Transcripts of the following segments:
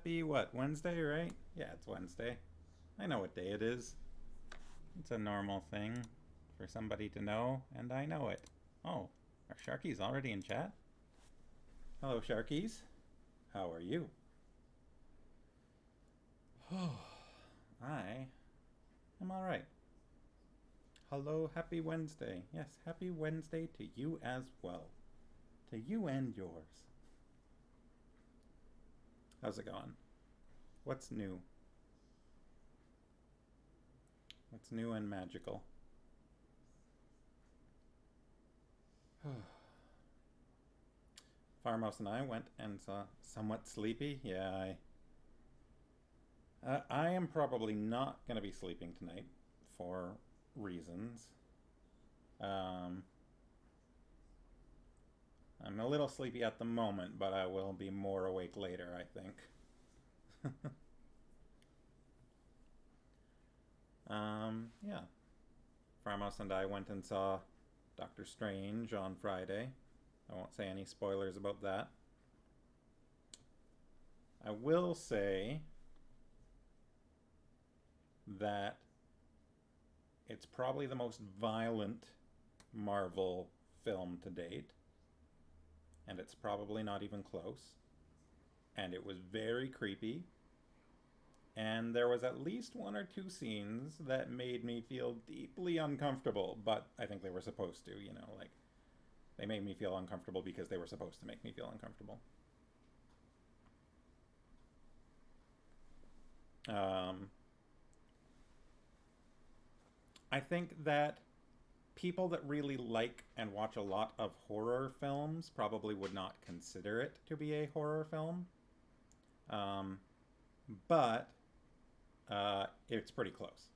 happy, what, Wednesday, right? Yeah, it's Wednesday. I know what day it is. It's a normal thing for somebody to know, and I know it. Oh, are Sharkies already in chat? Hello, Sharkies. How are you? Oh, I am alright. Hello, happy Wednesday. Yes, happy Wednesday to you as well. To you and yours. How's it going? What's new? What's new and magical? Farmhouse and I went and saw Somewhat Sleepy. Yeah, I am probably not going to be sleeping tonight for reasons. Um, I'm a little sleepy at the moment, but I will be more awake later, I think. Yeah. Farmhouse and I went and saw Doctor Strange on Friday. I won't say any spoilers about that. I will say that it's probably the most violent Marvel film to date, and it's probably not even close. And it was very creepy, and there was at least one or two scenes that made me feel deeply uncomfortable, but I think they were supposed to, like they made me feel uncomfortable because they were supposed to make me feel uncomfortable. Um, I think that people that really like and watch a lot of horror films probably would not consider it to be a horror film. Um, but it's pretty close.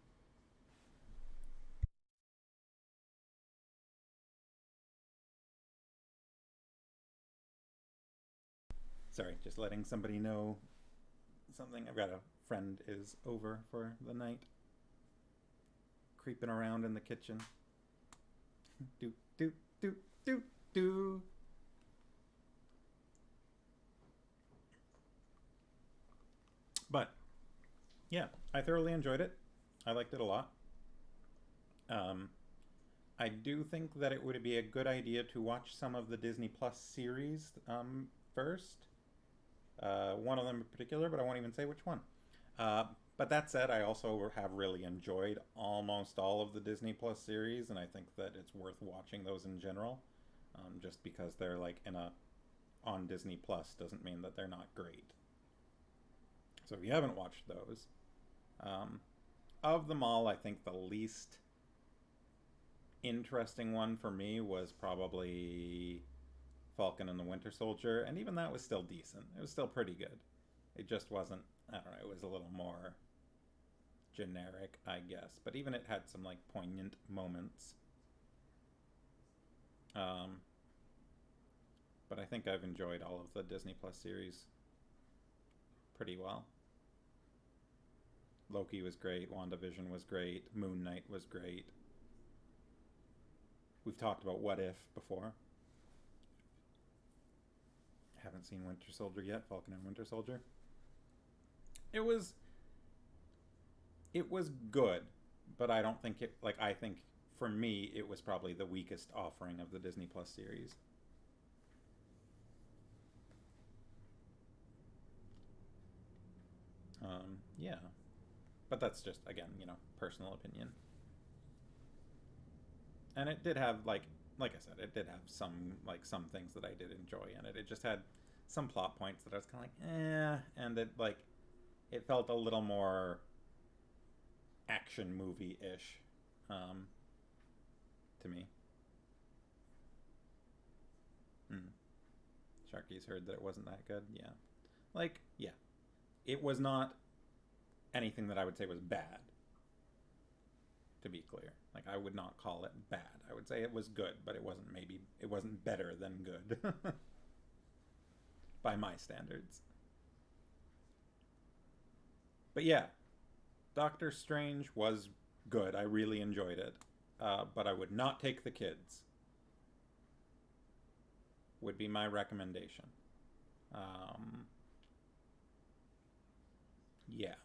Sorry, just letting somebody know something. I've got a friend is over for the night, creeping around in the kitchen. Do do do do do. But yeah, I thoroughly enjoyed it. I liked it a lot. Um, I do think that it would be a good idea to watch some of the Disney Plus series first. One of them in particular, but I won't even say which one. But that said, I also have really enjoyed almost all of the Disney Plus series, and I think that it's worth watching those in general. Just because they're like in a on Disney Plus doesn't mean that they're not great. So if you haven't watched those, um, of them all, I think the least interesting one for me was probably Falcon and the Winter Soldier, and even that was still decent. It was still pretty good. It just wasn't. I don't know. It was a little more generic, I guess. But even it had some like poignant moments. Um, but I think I've enjoyed all of the Disney Plus series pretty well. Loki was great. WandaVision was great. Moon Knight was great. We've talked about What If before. Haven't seen Winter Soldier yet. Falcon and Winter Soldier. It was good, but I don't think it like I think for me it was probably the weakest offering of the Disney Plus series. Yeah, but that's just again personal opinion. And it did have like I said, it did have some things that I did enjoy in it. It just had some plot points that I was kind of like and it felt a little more action movie ish um, to me. Mm. Sharky's heard that it wasn't that good. Yeah, yeah, it was not anything that I would say was bad. To be clear, like I would not call it bad. I would say it was good, but it wasn't better than good by my standards. But yeah, Doctor Strange was good. I really enjoyed it, but I would not take the kids. Would be my recommendation. Um, Yeah.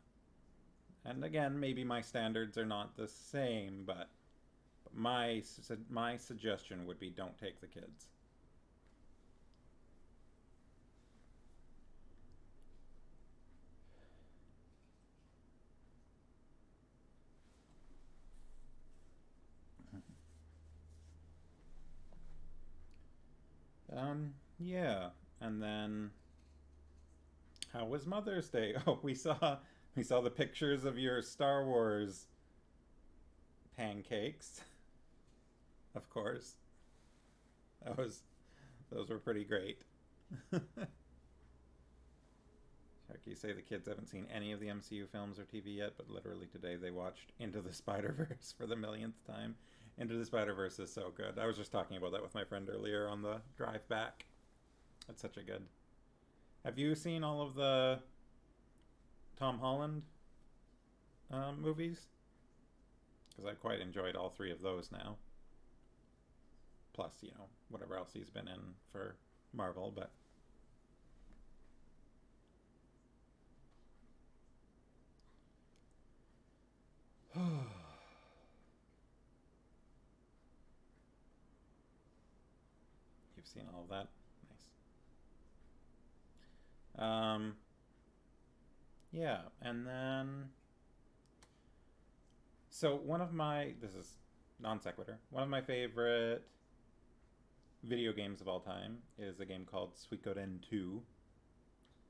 And again, maybe my standards are not the same, but my suggestion would be don't take the kids. Yeah. And then how was Mother's Day? Oh, we saw the pictures of your Star Wars pancakes, of course. That was those were pretty great. You say the kids haven't seen any of the MCU films or TV yet, but literally today they watched Into the Spider Verse for the millionth time. Into the Spider Verse is so good. I was just talking about that with my friend earlier on the drive back. That's such a good. Have you seen all of the Tom Holland movies? Because I quite enjoyed all three of those now. Plus, whatever else he's been in for Marvel, but you've seen all of that. Nice. Yeah, and then so one of my this is non sequitur. One of my favorite video games of all time is a game called Suikoden 2,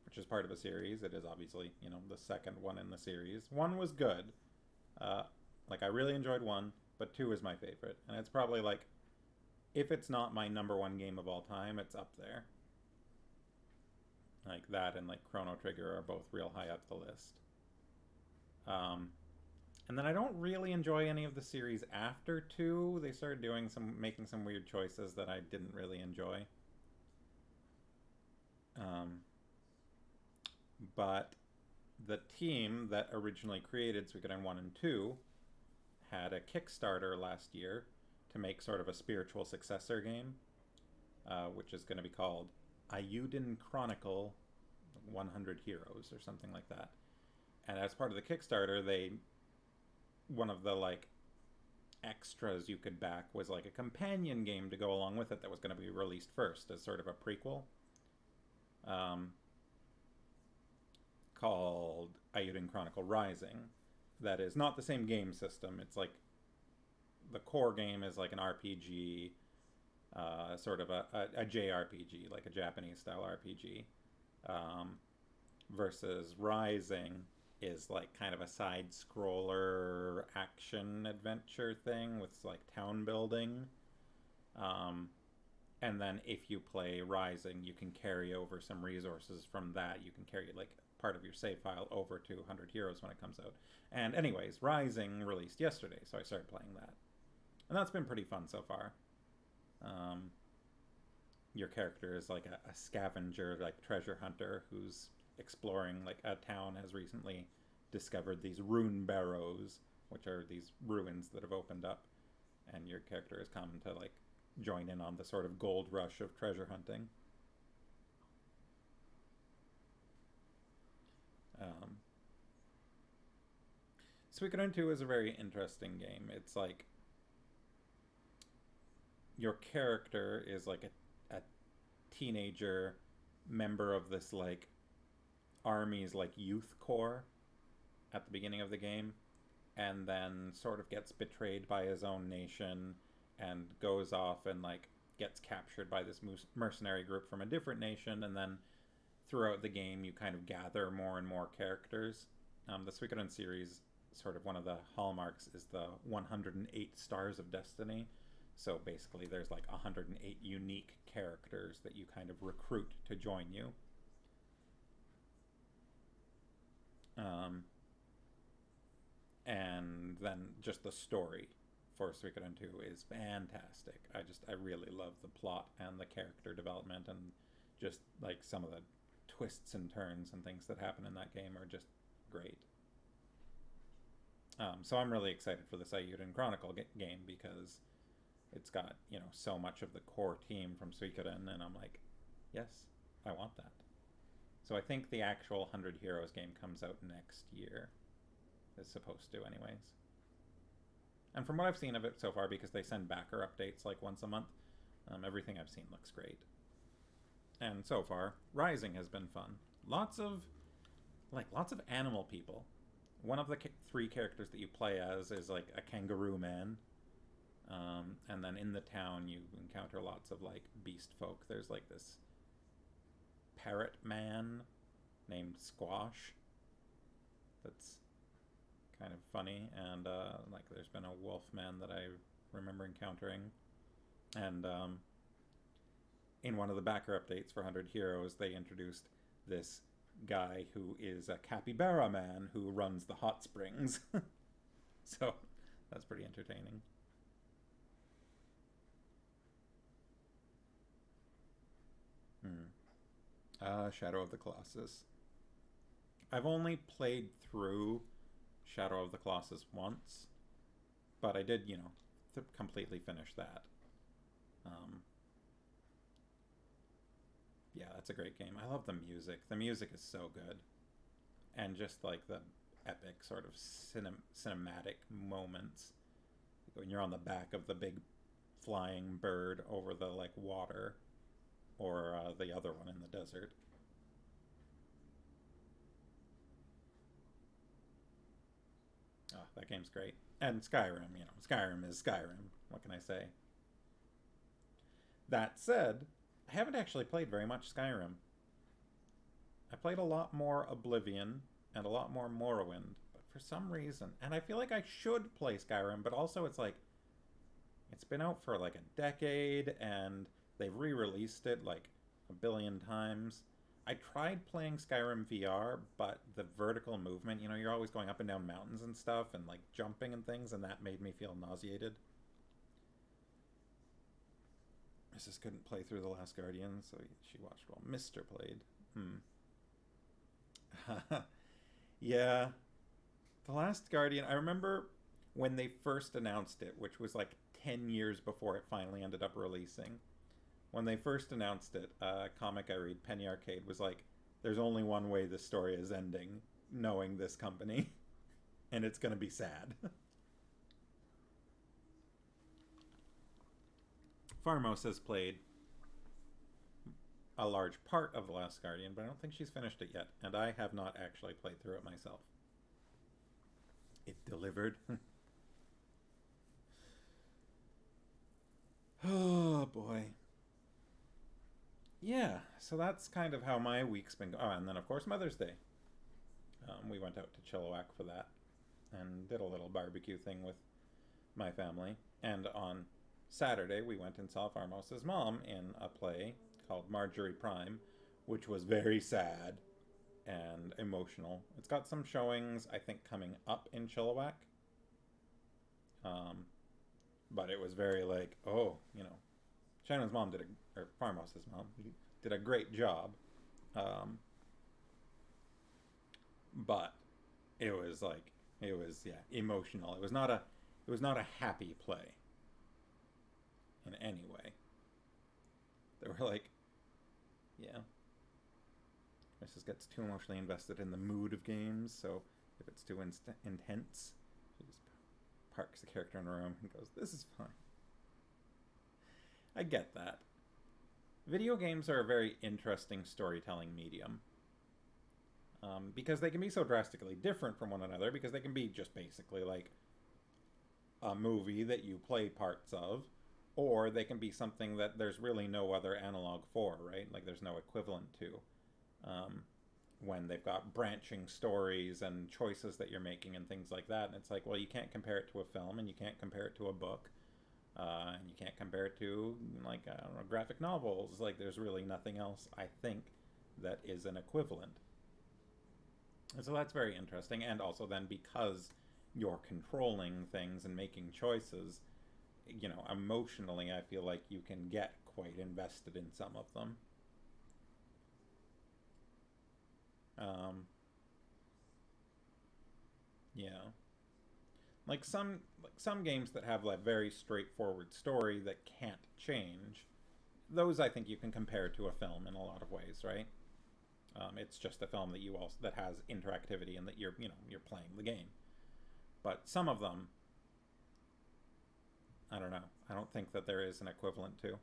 which is part of a series. It is obviously, the second one in the series. One was good. Uh, like, I really enjoyed one, but 2 is my favorite. And it's probably like, if it's not my number one game of all time, it's up there. Like, that and like Chrono Trigger are both real high up the list. Um, and then I don't really enjoy any of the series after 2. They started making some weird choices that I didn't really enjoy. But the team that originally created Suikoden 1 and 2 had a Kickstarter last year to make sort of a spiritual successor game, which is going to be called Ayuden Chronicle 100 Heroes or something like that. And as part of the Kickstarter, one of the like extras you could back was like a companion game to go along with it that was going to be released first as sort of a prequel, called Ayuden Chronicle Rising. That is not the same game system. It's like the core game is like an RPG, sort of a JRPG, like a Japanese style RPG, versus Rising is like kind of a side scroller action adventure thing with like town building. And then if you play Rising, you can carry over some resources from that. You can carry like part of your save file over to 100 Heroes when it comes out. And anyways, Rising released yesterday, so I started playing that. And that's been pretty fun so far. Your character is like a scavenger, like treasure hunter who's exploring, like a town has recently discovered these rune barrows, which are these ruins that have opened up, and your character has come to like join in on the sort of gold rush of treasure hunting. Um, Suikoden 2 is a very interesting game. It's like your character is like a teenager member of this like army's like youth corps at the beginning of the game, and then sort of gets betrayed by his own nation and goes off and like gets captured by this mercenary group from a different nation. And then throughout the game you kind of gather more and more characters. The Suikoden series, sort of one of the hallmarks is the 108 stars of destiny. So basically there's like 108 unique characters that you kind of recruit to join you. And then just the story for Suikoden 2 is fantastic. I really love the plot and the character development, and just like some of the twists and turns and things that happen in that game are just great. So I'm really excited for the Ayuden Chronicle game because it's got so much of the core team from Suikoden, and I'm like, yes, I want that. So I think the actual 100 Heroes game comes out next year. It's supposed to, anyways. And from what I've seen of it so far, because they send backer updates like once a month, everything I've seen looks great. And so far, Rising has been fun. Lots of animal people. One of the three characters that you play as is like a kangaroo man. And then in the town, you encounter lots of like beast folk. There's like this parrot man named Squash that's kind of funny, and like there's been a wolf man that I remember encountering, and in one of the backer updates for 100 Heroes, they introduced this guy who is a capybara man who runs the hot springs. So that's pretty entertaining. Shadow of the Colossus. I've only played through Shadow of the Colossus once, but I did, completely finish that. Yeah, that's a great game. I love the music. The music is so good. And just like the epic sort of cinematic moments when you're on the back of the big flying bird over the like water, or the other one in the desert. Oh, that game's great. And Skyrim, Skyrim is Skyrim. What can I say? That said, I haven't actually played very much Skyrim. I played a lot more Oblivion and a lot more Morrowind, but for some reason, and I feel like I should play Skyrim, but also it's like, it's been out for like a decade, and they've re-released it like a billion times. I tried playing Skyrim VR, but the vertical movement, you're always going up and down mountains and stuff, and like jumping and things, and that made me feel nauseated. Mrs. couldn't play through The Last Guardian, so she watched while Mr. played. Yeah. The Last Guardian, I remember when they first announced it, which was like 10 years before it finally ended up releasing. When they first announced it, a comic I read, Penny Arcade, was like, there's only one way this story is ending, knowing this company, and it's going to be sad. Farmos has played a large part of The Last Guardian, but I don't think she's finished it yet, and I have not actually played through it myself. It delivered. Oh, boy. Yeah, so that's kind of how my week's been going. Oh, and then, of course, Mother's Day. We went out to Chilliwack for that and did a little barbecue thing with my family. And on Saturday, we went and saw Farmos's mom in a play called Marjorie Prime, which was very sad and emotional. It's got some showings, I think, coming up in Chilliwack. But it was very like, oh, Shannon's mom or Farmos's mom, did a great job. But it was emotional. It was not a happy play in any way. They were like, yeah. Mrs. gets too emotionally invested in the mood of games, so if it's too intense, she just parks the character in a room and goes, this is fine. I get that. Video games are a very interesting storytelling medium. Because they can be so drastically different from one another, because they can be just basically like a movie that you play parts of, or they can be something that there's really no other analog for, right? Like there's no equivalent to. When they've got branching stories and choices that you're making and things like that. And it's like, well, you can't compare it to a film, and you can't compare it to a book, and you can't compare it to, like, I don't know, graphic novels. Like, there's really nothing else, I think, that is an equivalent. And so that's very interesting. And also then, because you're controlling things and making choices, emotionally, I feel like you can get quite invested in some of them. Yeah. Like some games that have like very straightforward story that can't change. Those I think you can compare to a film in a lot of ways, right? It's just a film that you also that has interactivity and that you're playing the game. But some of them, I don't know. I don't think that there is an equivalent to.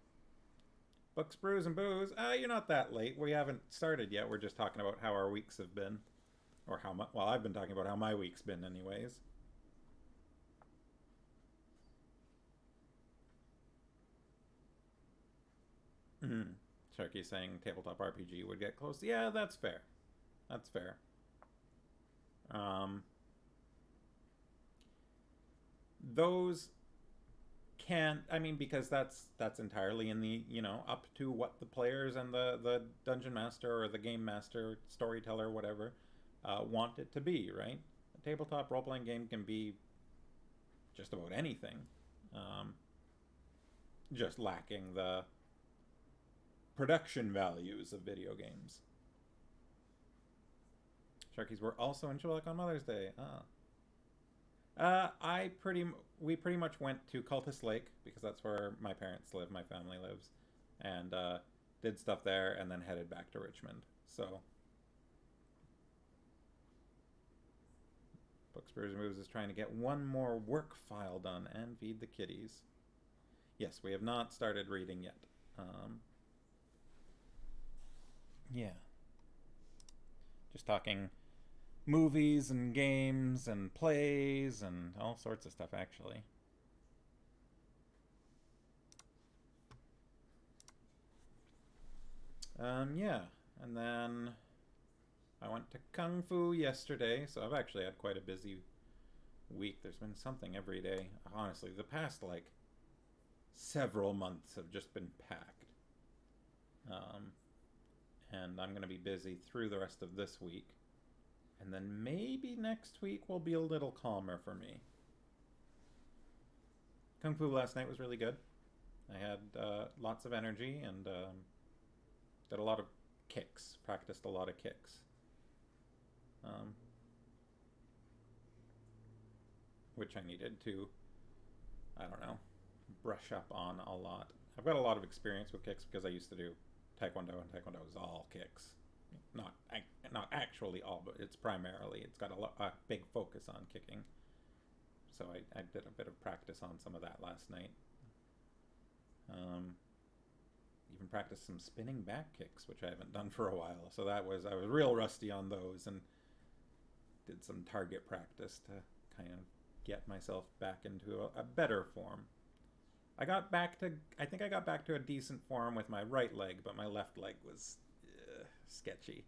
Books, brews, and booze. You're not that late. We haven't started yet. We're just talking about how our weeks have been, or how my, well, I've been talking about how my week's been, anyways. Mm-hmm. Sharky saying tabletop RPG would get close. Yeah, that's fair. That's fair. Um, those can I mean because that's entirely in the up to what the players and the dungeon master or the game master, storyteller, whatever, want it to be, right? A tabletop role playing game can be just about anything, um, just lacking the production values of video games. Sharkies were also in Sherlock on Mother's Day. Ah. I pretty we pretty much went to Cultist Lake because that's where my parents live, my family lives, and did stuff there, and then headed back to Richmond. So, Books, Brews, and Moves is trying to get one more work file done and feed the kitties. Yes, we have not started reading yet. Yeah, just talking movies and games and plays and all sorts of stuff, actually. Yeah, and then I went to Kung Fu yesterday, so I've actually had quite a busy week. There's been something every day. Honestly, the past like several months have just been packed. Um, and I'm going to be busy through the rest of this week. And then maybe next week will be a little calmer for me. Kung Fu last night was really good. I had lots of energy and did a lot of kicks, practiced a lot of kicks. Um, which I needed to, I don't know, brush up on a lot. I've got a lot of experience with kicks because I used to do Taekwondo, and Taekwondo is all kicks. Not not actually all, but it's got a big focus on kicking. So I did a bit of practice on some of that last night. Um, Even practiced some spinning back kicks, which I haven't done for a while. So I was real rusty on those, and did some target practice to kind of get myself back into a better form. I think I got back to a decent form with my right leg, but my left leg was sketchy.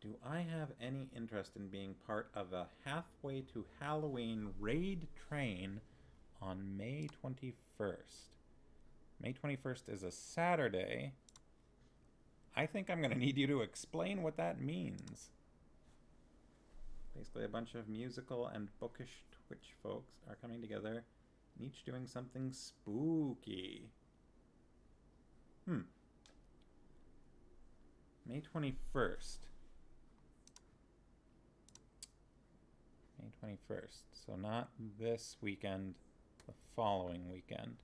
Do I have any interest in being part of a halfway to Halloween raid train on May 21st? May 21st is a Saturday. I think I'm going to need you to explain what that means. Basically, a bunch of musical and bookish Twitch folks are coming together, each doing something spooky. May 21st. May 21st. So not this weekend, the following weekend.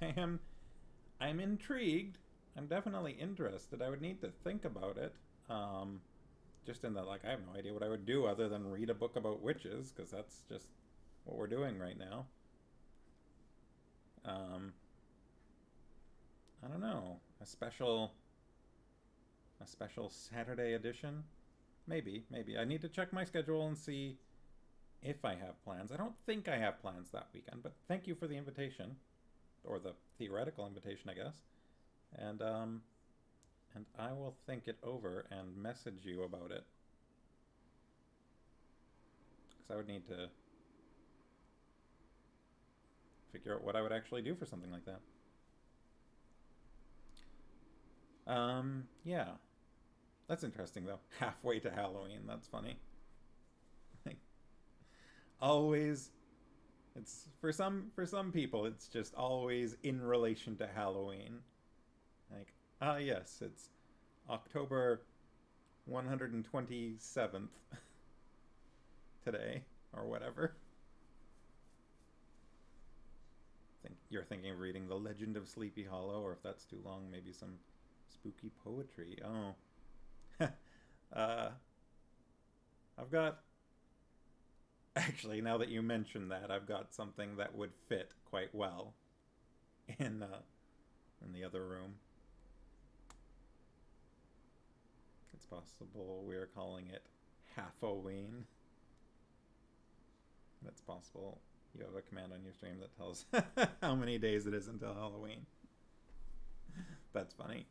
I'm intrigued. I'm definitely interested. I would need to think about it. Just in that, like, I have no idea what I would do other than read a book about witches, because that's just what we're doing right now. I don't know. A special Saturday edition? Maybe. I need to check my schedule and see if I have plans. I don't think I have plans that weekend, but thank you for the invitation, or the theoretical invitation, I guess. And I will think it over and message you about it, because I would need to figure out what I would actually do for something like that. Yeah. That's interesting though. Halfway to Halloween. That's funny. Like, always it's for some people it's just always in relation to Halloween. Like, yes, it's October 127th today or whatever. you're thinking of reading The Legend of Sleepy Hollow, or if that's too long, maybe some spooky poetry. Oh. uh, I've got... Actually, now that you mention that, I've got something that would fit quite well in the other room. It's possible we're calling it Half-O-Ween. That's possible. You have a command on your stream that tells how many days it is until Halloween. That's funny.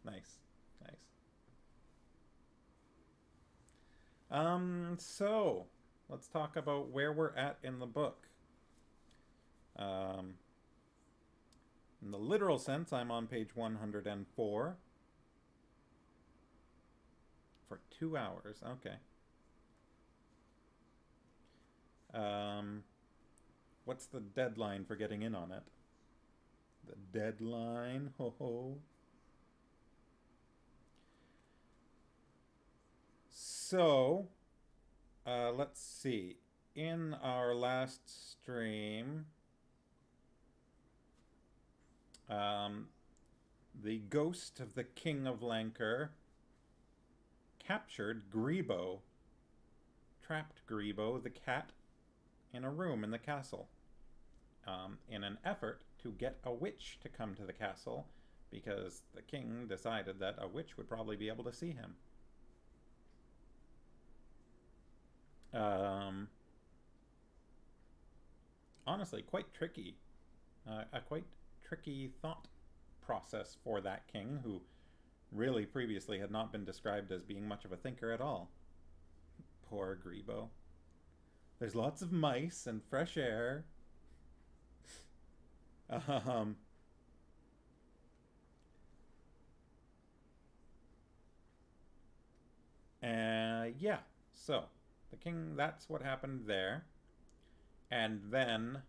Nice. So let's talk about where we're at in the book. In the literal sense, I'm on page 104 for 2 hours. Okay. What's the deadline for getting in on it? The deadline, ho ho. So, let's see. In our last stream, the ghost of the King of Lancre captured Grebo, trapped Grebo, the cat, in a room in the castle, in an effort to get a witch to come to the castle, because the king decided that a witch would probably be able to see him. Honestly, quite tricky. A quite tricky thought process for that king, who really previously had not been described as being much of a thinker at all. Poor Grebo. There's lots of mice and fresh air. Yeah, so the king, that's what happened there. And then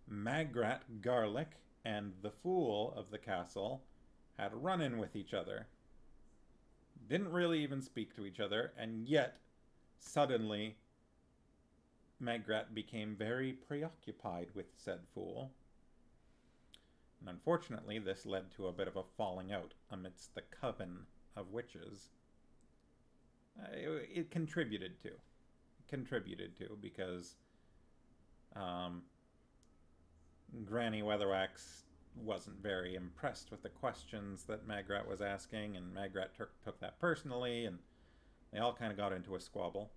Magrat Garlic and the fool of the castle had a run-in with each other. Didn't really even speak to each other, and yet suddenly Magrat became very preoccupied with said fool. And unfortunately, this led to a bit of a falling out amidst the coven of witches. It contributed to, because Granny Weatherwax wasn't very impressed with the questions that Magrat was asking, and Magrat took that personally, and they all kind of got into a squabble.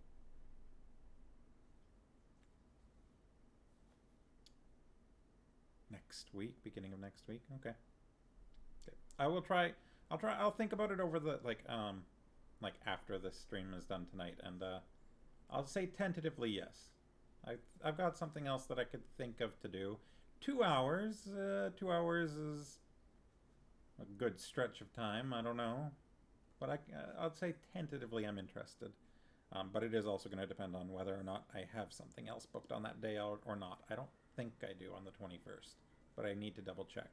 Next week, beginning of next week. Okay. I'll think about it over the like after the stream is done tonight, and I'll say tentatively yes. I've got something else that I could think of to do. 2 hours. 2 hours is a good stretch of time. I don't know, but I'll say tentatively I'm interested. But it is also going to depend on whether or not I have something else booked on that day or not. I don't think I do on the 21st, but I need to double check.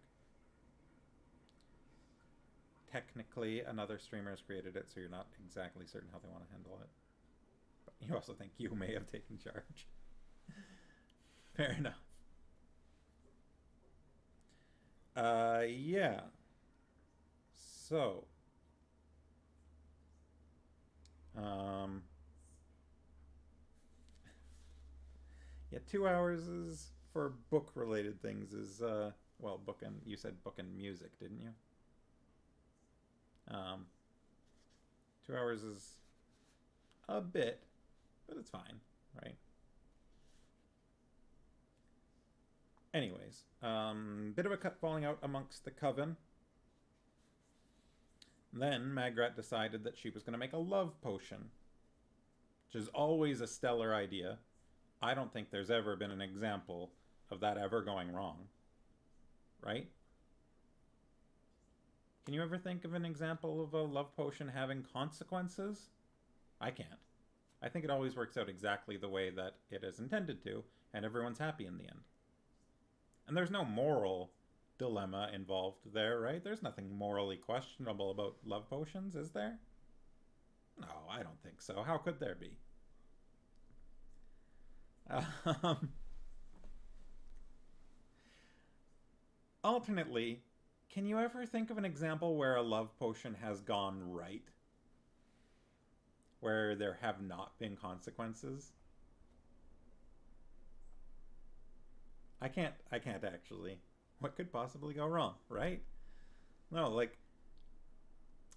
Technically, another streamer has created it, so you're not exactly certain how they want to handle it. But you also think you may have taken charge. Fair enough. Yeah. So, yeah, 2 hours is for book-related things is well, book and you said book and music, didn't you? 2 hours is a bit, but it's fine, right? Anyways, bit of a cut falling out amongst the coven. Then Magrat decided that she was going to make a love potion, which is always a stellar idea. I don't think there's ever been an example of that ever going wrong, right? Can you ever think of an example of a love potion having consequences? I can't. I think it always works out exactly the way that it is intended to, and everyone's happy in the end. And there's no moral dilemma involved there, right? There's nothing morally questionable about love potions, is there? No, I don't think so. How could there be? alternately, can you ever think of an example where a love potion has gone right? Where there have not been consequences? I can't actually. What could possibly go wrong, right? No, like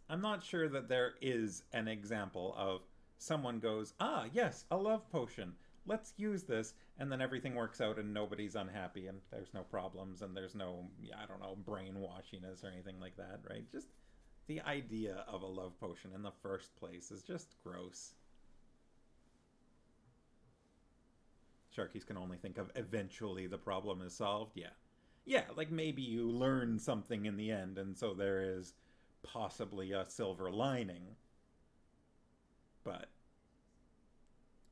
I'm not sure that there is an example of someone goes, "Ah, yes, a love potion. Let's use this." And then everything works out and nobody's unhappy and there's no problems and there's no, I don't know, brainwashiness or anything like that, right? Just the idea of a love potion in the first place is just gross. Sharkies can only think of eventually the problem is solved. Yeah. Yeah, like maybe you learn something in the end, and so there is possibly a silver lining, but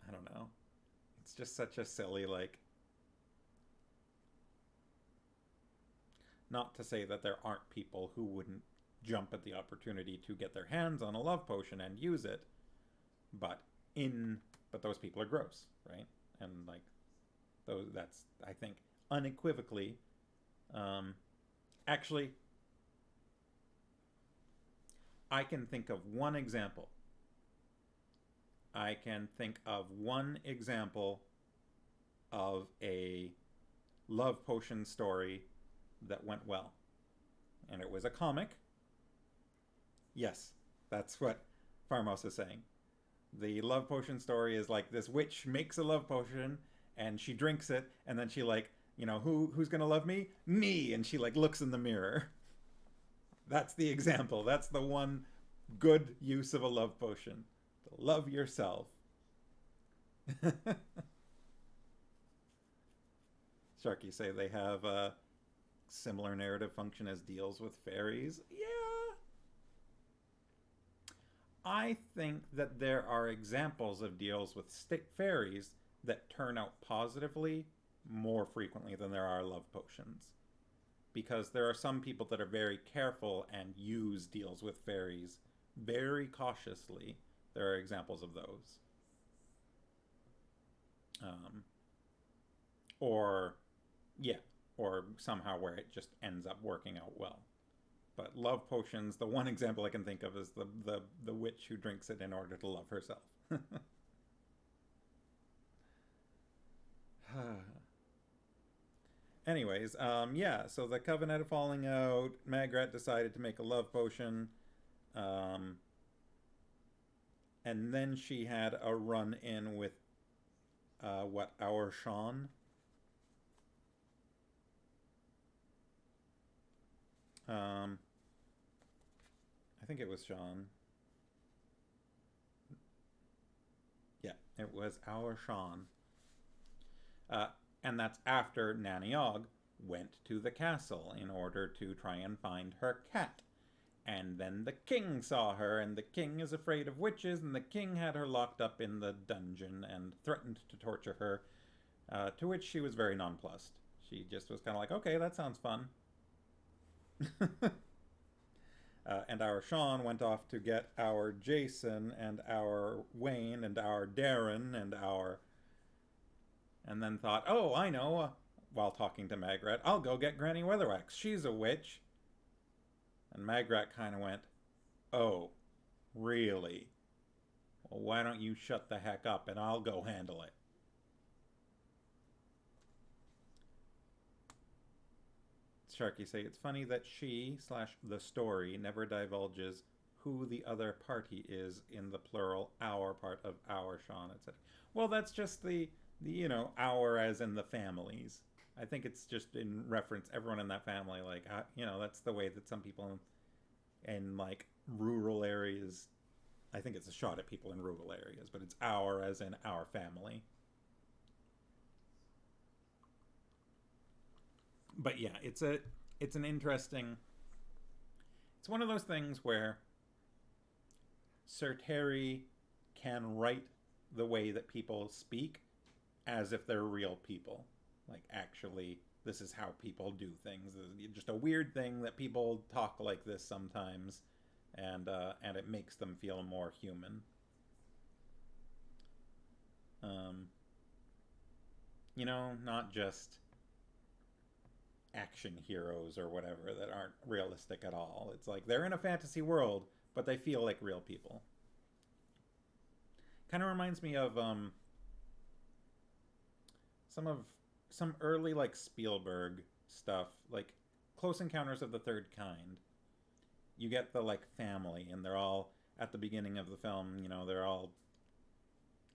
I don't know. It's just such a silly, like, not to say that there aren't people who wouldn't jump at the opportunity to get their hands on a love potion and use it, but in but those people are gross, right? And like those that's I think unequivocally um actually I can think of one example. I can think of one example of a love potion story that went well. And it was a comic. Yes, that's what Farmos is saying. The love potion story is like this witch makes a love potion and she drinks it and then she like, who's gonna love me? Me. And she like looks in the mirror. That's the example. That's the one good use of a love potion. To love yourself. Sharky say they have a similar narrative function as deals with fairies. Yeah. I think that there are examples of deals with fairies that turn out positively more frequently than there are love potions. Because there are some people that are very careful and use deals with fairies very cautiously. There are examples of those. Um, or, yeah, or somehow where it just ends up working out well. But love potions, the one example I can think of is the witch who drinks it in order to love herself. Anyways, yeah, so the coven had a falling out. Magrat decided to make a love potion. Um, and then she had a run in with, our Sean. Um, I think it was Sean. Yeah, it was our Sean. Uh, and that's after Nanny Og went to the castle in order to try and find her cat. And then the king saw her, and the king is afraid of witches, and the king had her locked up in the dungeon and threatened to torture her, to which she was very nonplussed. She just was kind of like, okay, that sounds fun. And our Sean went off to get our Jason and our Wayne and our Darren and our. And then thought, oh, I know, while talking to Magrat, I'll go get Granny Weatherwax. She's a witch. And Magrat kind of went, oh, really? Well, why don't you shut the heck up and I'll go handle it? Sharky say it's funny that she / the story never divulges who the other party is in the plural our part of our Sean, etc. Well, that's just the our as in the families. I think it's just in reference everyone in that family, like that's the way that some people in like rural areas. I think it's a shot at people in rural areas, but it's our as in our family. But yeah, it's an interesting. It's one of those things where Sir Terry can write the way that people speak as if they're real people. Like, actually, this is how people do things. It's just a weird thing that people talk like this sometimes, and it makes them feel more human. Um, not just action heroes or whatever that aren't realistic at all. It's like they're in a fantasy world, but they feel like real people. Kind of reminds me of some of some early like Spielberg stuff, like Close Encounters of the Third Kind. You get the like family, and they're all at the beginning of the film. You know, they're all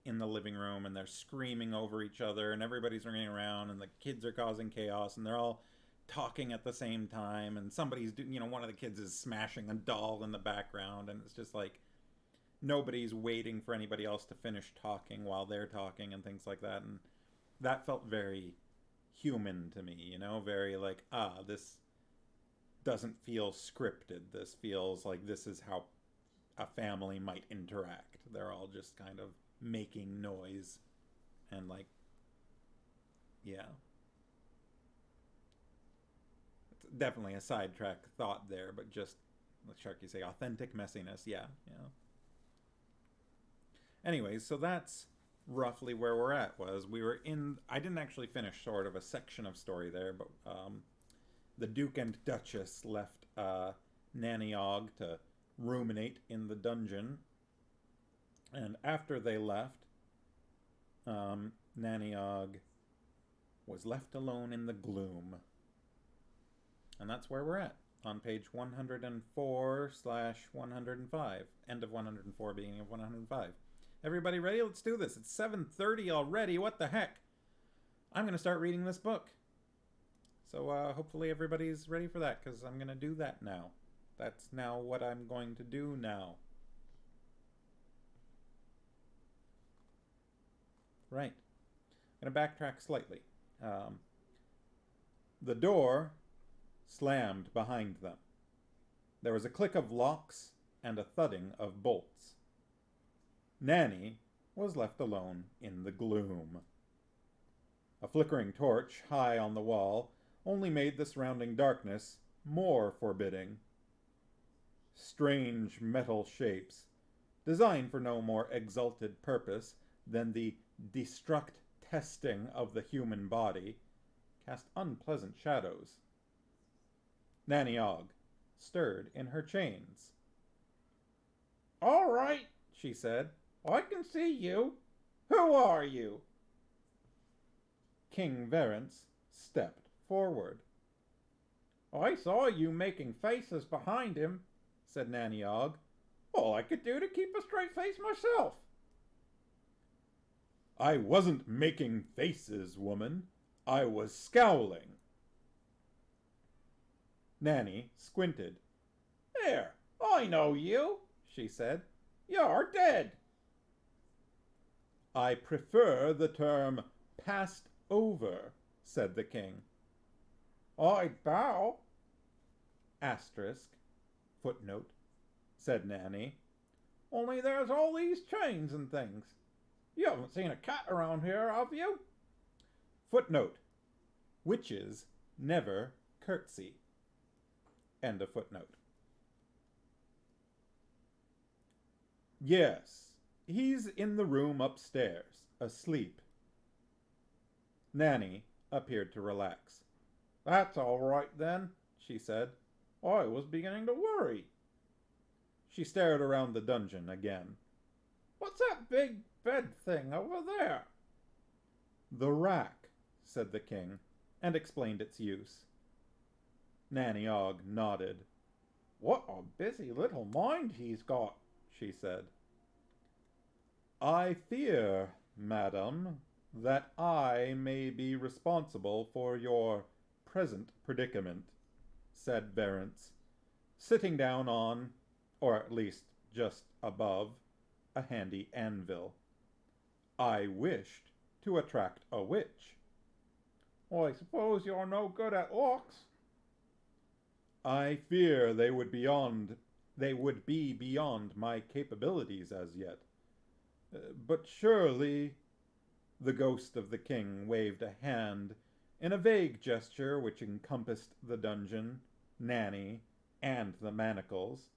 in the living room and they're screaming over each other, and everybody's running around, and the kids are causing chaos, and they're all talking at the same time, and somebody's doing, you know, one of the kids is smashing a doll in the background, and it's just like nobody's waiting for anybody else to finish talking while they're talking and things like that. And that felt very human to me, you know, very like, this doesn't feel scripted. This feels like this is how a family might interact. They're all just kind of making noise and like, yeah. It's definitely a sidetrack thought there, but just, let Sharky say, authentic messiness. Yeah, yeah. Anyways, so that's roughly where we're at. Was we were in, I didn't actually finish sort of a section of story there, but the Duke and Duchess left Nanny Og to ruminate in the dungeon, and after they left, Nanny Og was left alone in the gloom. And that's where we're at, on page 104/105. End of 104, beginning of 105. Everybody ready? Let's do this. It's 7:30 already. What the heck? I'm going to start reading this book. So hopefully everybody's ready for that, because I'm going to do that now. That's now what I'm going to do now. Right. I'm going to backtrack slightly. The door slammed behind them. There was a click of locks and a thudding of bolts. Nanny was left alone in the gloom. A flickering torch high on the wall only made the surrounding darkness more forbidding. Strange metal shapes, designed for no more exalted purpose than the destruct testing of the human body, cast unpleasant shadows. Nanny Og stirred in her chains. "All right," she said. "I can see you. Who are you?" King Verence stepped forward. "I saw you making faces behind him," said Nanny Og. "All I could do to keep a straight face myself." "I wasn't making faces, woman. I was scowling." Nanny squinted. "There, I know you," she said. "You're dead." "I prefer the term passed over," said the king. "I bow." Footnote, said Nanny. "Only there's all these chains and things. You haven't seen a cat around here, have you?" Footnote, witches never curtsy. End of footnote. "Yes, he's in the room upstairs, asleep." Nanny appeared to relax. "That's all right then," she said. "I was beginning to worry." She stared around the dungeon again. "What's that big bed thing over there?" "The rack," said the king, and explained its use. Nanny Og nodded. "What a busy little mind he's got," she said. "I fear, madam, that I may be responsible for your present predicament," said Verence, sitting down on, or at least just above, a handy anvil. "I wished to attract a witch." "I suppose you're no good at locks?" "I fear they would be beyond my capabilities as yet. But surely—" The ghost of the king waved a hand in a vague gesture which encompassed the dungeon, Nanny, and the manacles.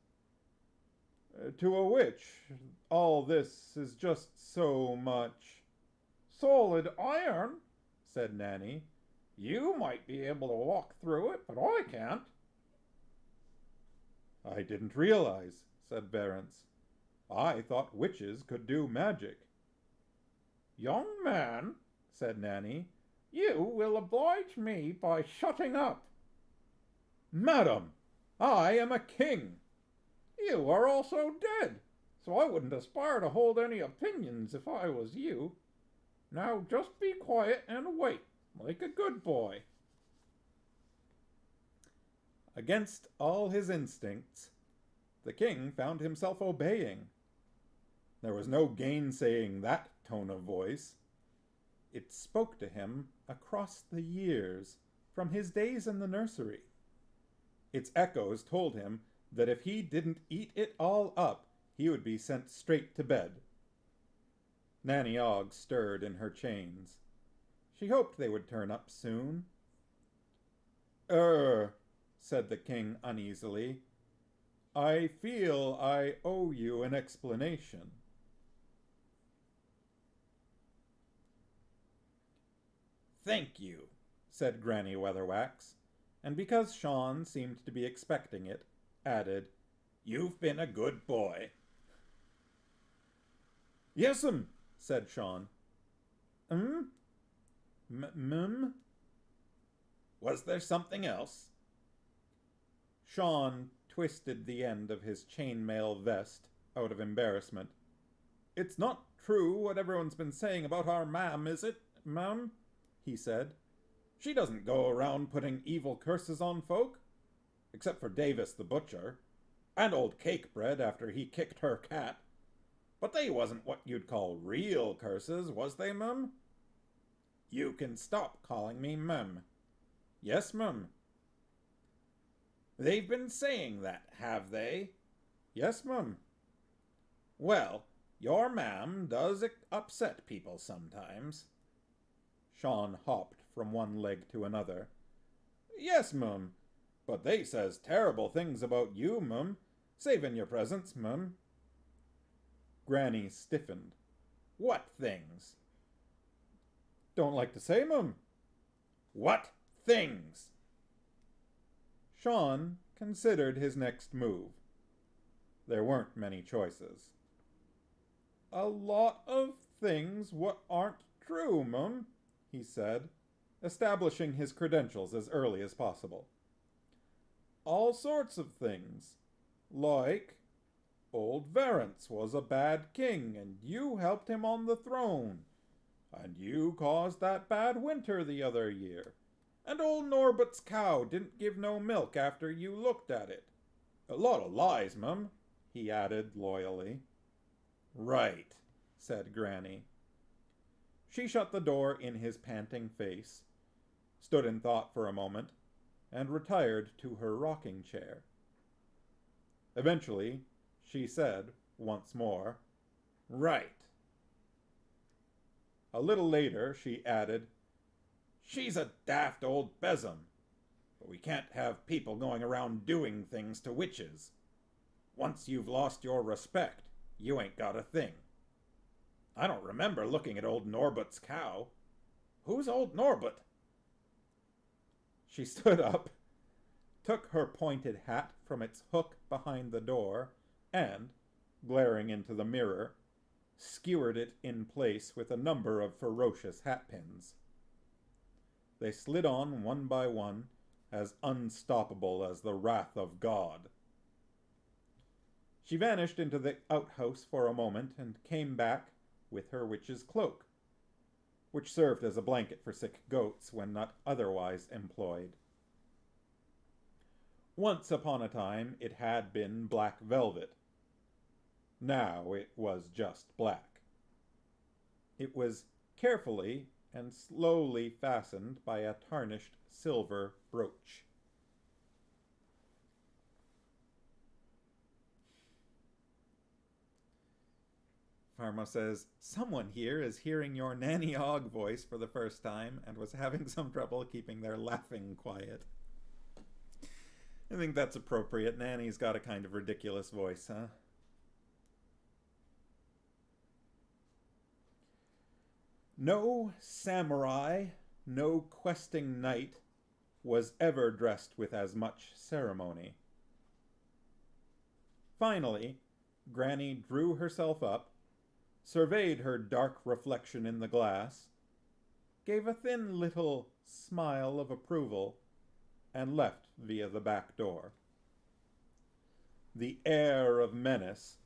"To a witch, all this is just so much—" "Solid iron," said Nanny. You might be able to walk through it, but I can't. I didn't realize, said Verence. I thought witches could do magic. Young man, said Nanny, you will oblige me by shutting up. Madam, I am a king. You are also dead, so I wouldn't aspire to hold any opinions if I was you. Now just be quiet and wait, like a good boy. Against all his instincts, the king found himself obeying. There was no gainsaying that tone of voice. It spoke to him across the years, from his days in the nursery. Its echoes told him that if he didn't eat it all up, he would be sent straight to bed. Nanny Ogg stirred in her chains. She hoped they would turn up soon. Said the king uneasily. I feel I owe you an explanation. Thank you, said Granny Weatherwax, and because Sean seemed to be expecting it, added, You've been a good boy. Yes'm, said Sean. Was there something else? Sean twisted the end of his chainmail vest out of embarrassment. It's not true what everyone's been saying about our mam, is it, ma'am? He said. She doesn't go around putting evil curses on folk. Except for Davis the butcher. And old Cakebread after he kicked her cat. But they wasn't what you'd call real curses, was they, mum? You can stop calling me mum. Yes, mum. They've been saying that, have they? Yes, mum. Well, your mam does upset people sometimes. Sean hopped from one leg to another. Yes, mum, but they says terrible things about you, mum, saving your presence, mum. Granny stiffened. What things? Don't like to say, mum. What things? Sean considered his next move. There weren't many choices. A lot of things what aren't true, mum, he said, establishing his credentials as early as possible. All sorts of things, like old Verence was a bad king, and you helped him on the throne, and you caused that bad winter the other year, and old Norbert's cow didn't give no milk after you looked at it. A lot of lies, mum, he added loyally. Right, said Granny. She shut the door in his panting face, stood in thought for a moment, and retired to her rocking chair. Eventually, she said once more, Right. A little later, she added, She's a daft old besom, but we can't have people going around doing things to witches. Once you've lost your respect, you ain't got a thing. I don't remember looking at old Norbert's cow. Who's old Norbert? She stood up, took her pointed hat from its hook behind the door, and, glaring into the mirror, skewered it in place with a number of ferocious hatpins. They slid on one by one, as unstoppable as the wrath of God. She vanished into the outhouse for a moment and came back with her witch's cloak, which served as a blanket for sick goats when not otherwise employed. Once upon a time it had been black velvet. Now it was just black. It was carefully and slowly fastened by a tarnished silver brooch. Pharma says, someone here is hearing your Nanny Ogg voice for the first time and was having some trouble keeping their laughing quiet. I think that's appropriate. Nanny's got a kind of ridiculous voice, huh? No samurai, no questing knight was ever dressed with as much ceremony. Finally, Granny drew herself up, surveyed her dark reflection in the glass, gave a thin little smile of approval, and left via the back door. The air of menace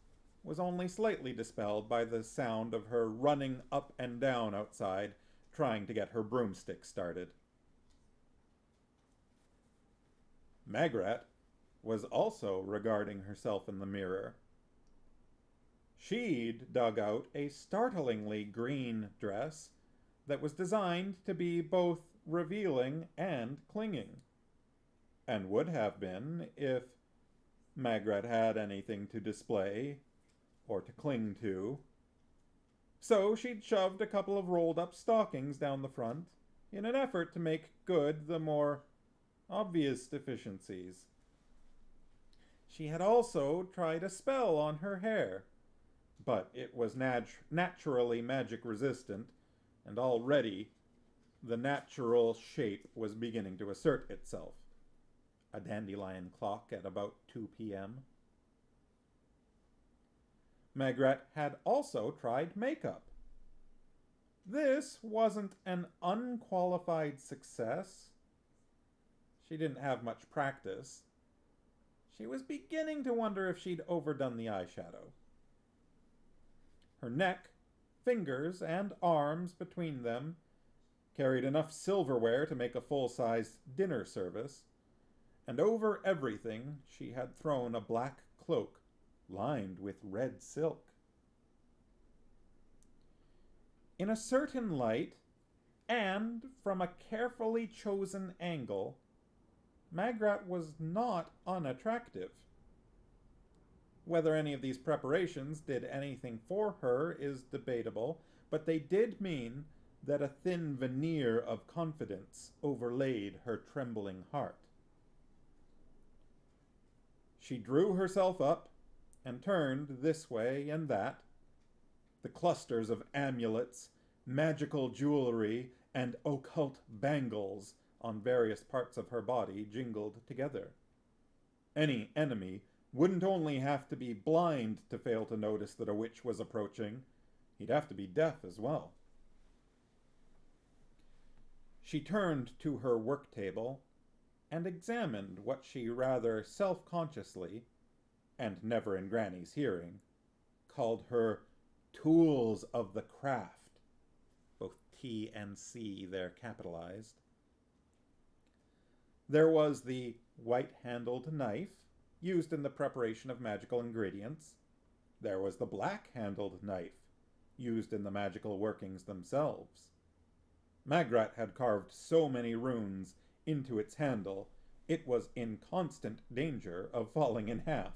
was only slightly dispelled by the sound of her running up and down outside, trying to get her broomstick started. Magrat was also regarding herself in the mirror. She'd dug out a startlingly green dress that was designed to be both revealing and clinging, and would have been if Magrat had anything to display or to cling to. So she'd shoved a couple of rolled-up stockings down the front in an effort to make good the more obvious deficiencies. She had also tried a spell on her hair, but it was naturally magic-resistant, and already the natural shape was beginning to assert itself. A dandelion clock at about 2 p.m. Magrat had also tried makeup. This wasn't an unqualified success. She didn't have much practice. She was beginning to wonder if she'd overdone the eyeshadow. Her neck, fingers, and arms between them carried enough silverware to make a full-sized dinner service, and over everything she had thrown a black cloak lined with red silk. In a certain light, and from a carefully chosen angle, Magrat was not unattractive. Whether any of these preparations did anything for her is debatable, but they did mean that a thin veneer of confidence overlaid her trembling heart. She drew herself up and turned this way and that. The clusters of amulets, magical jewelry, and occult bangles on various parts of her body jingled together. Any enemy wouldn't only have to be blind to fail to notice that a witch was approaching, he'd have to be deaf as well. She turned to her work table and examined what she rather self-consciously, and never in Granny's hearing, called her tools of the craft. Both T and C there capitalized. There was the white-handled knife, used in the preparation of magical ingredients. There was the black-handled knife, used in the magical workings themselves. Magrat had carved so many runes into its handle, it was in constant danger of falling in half.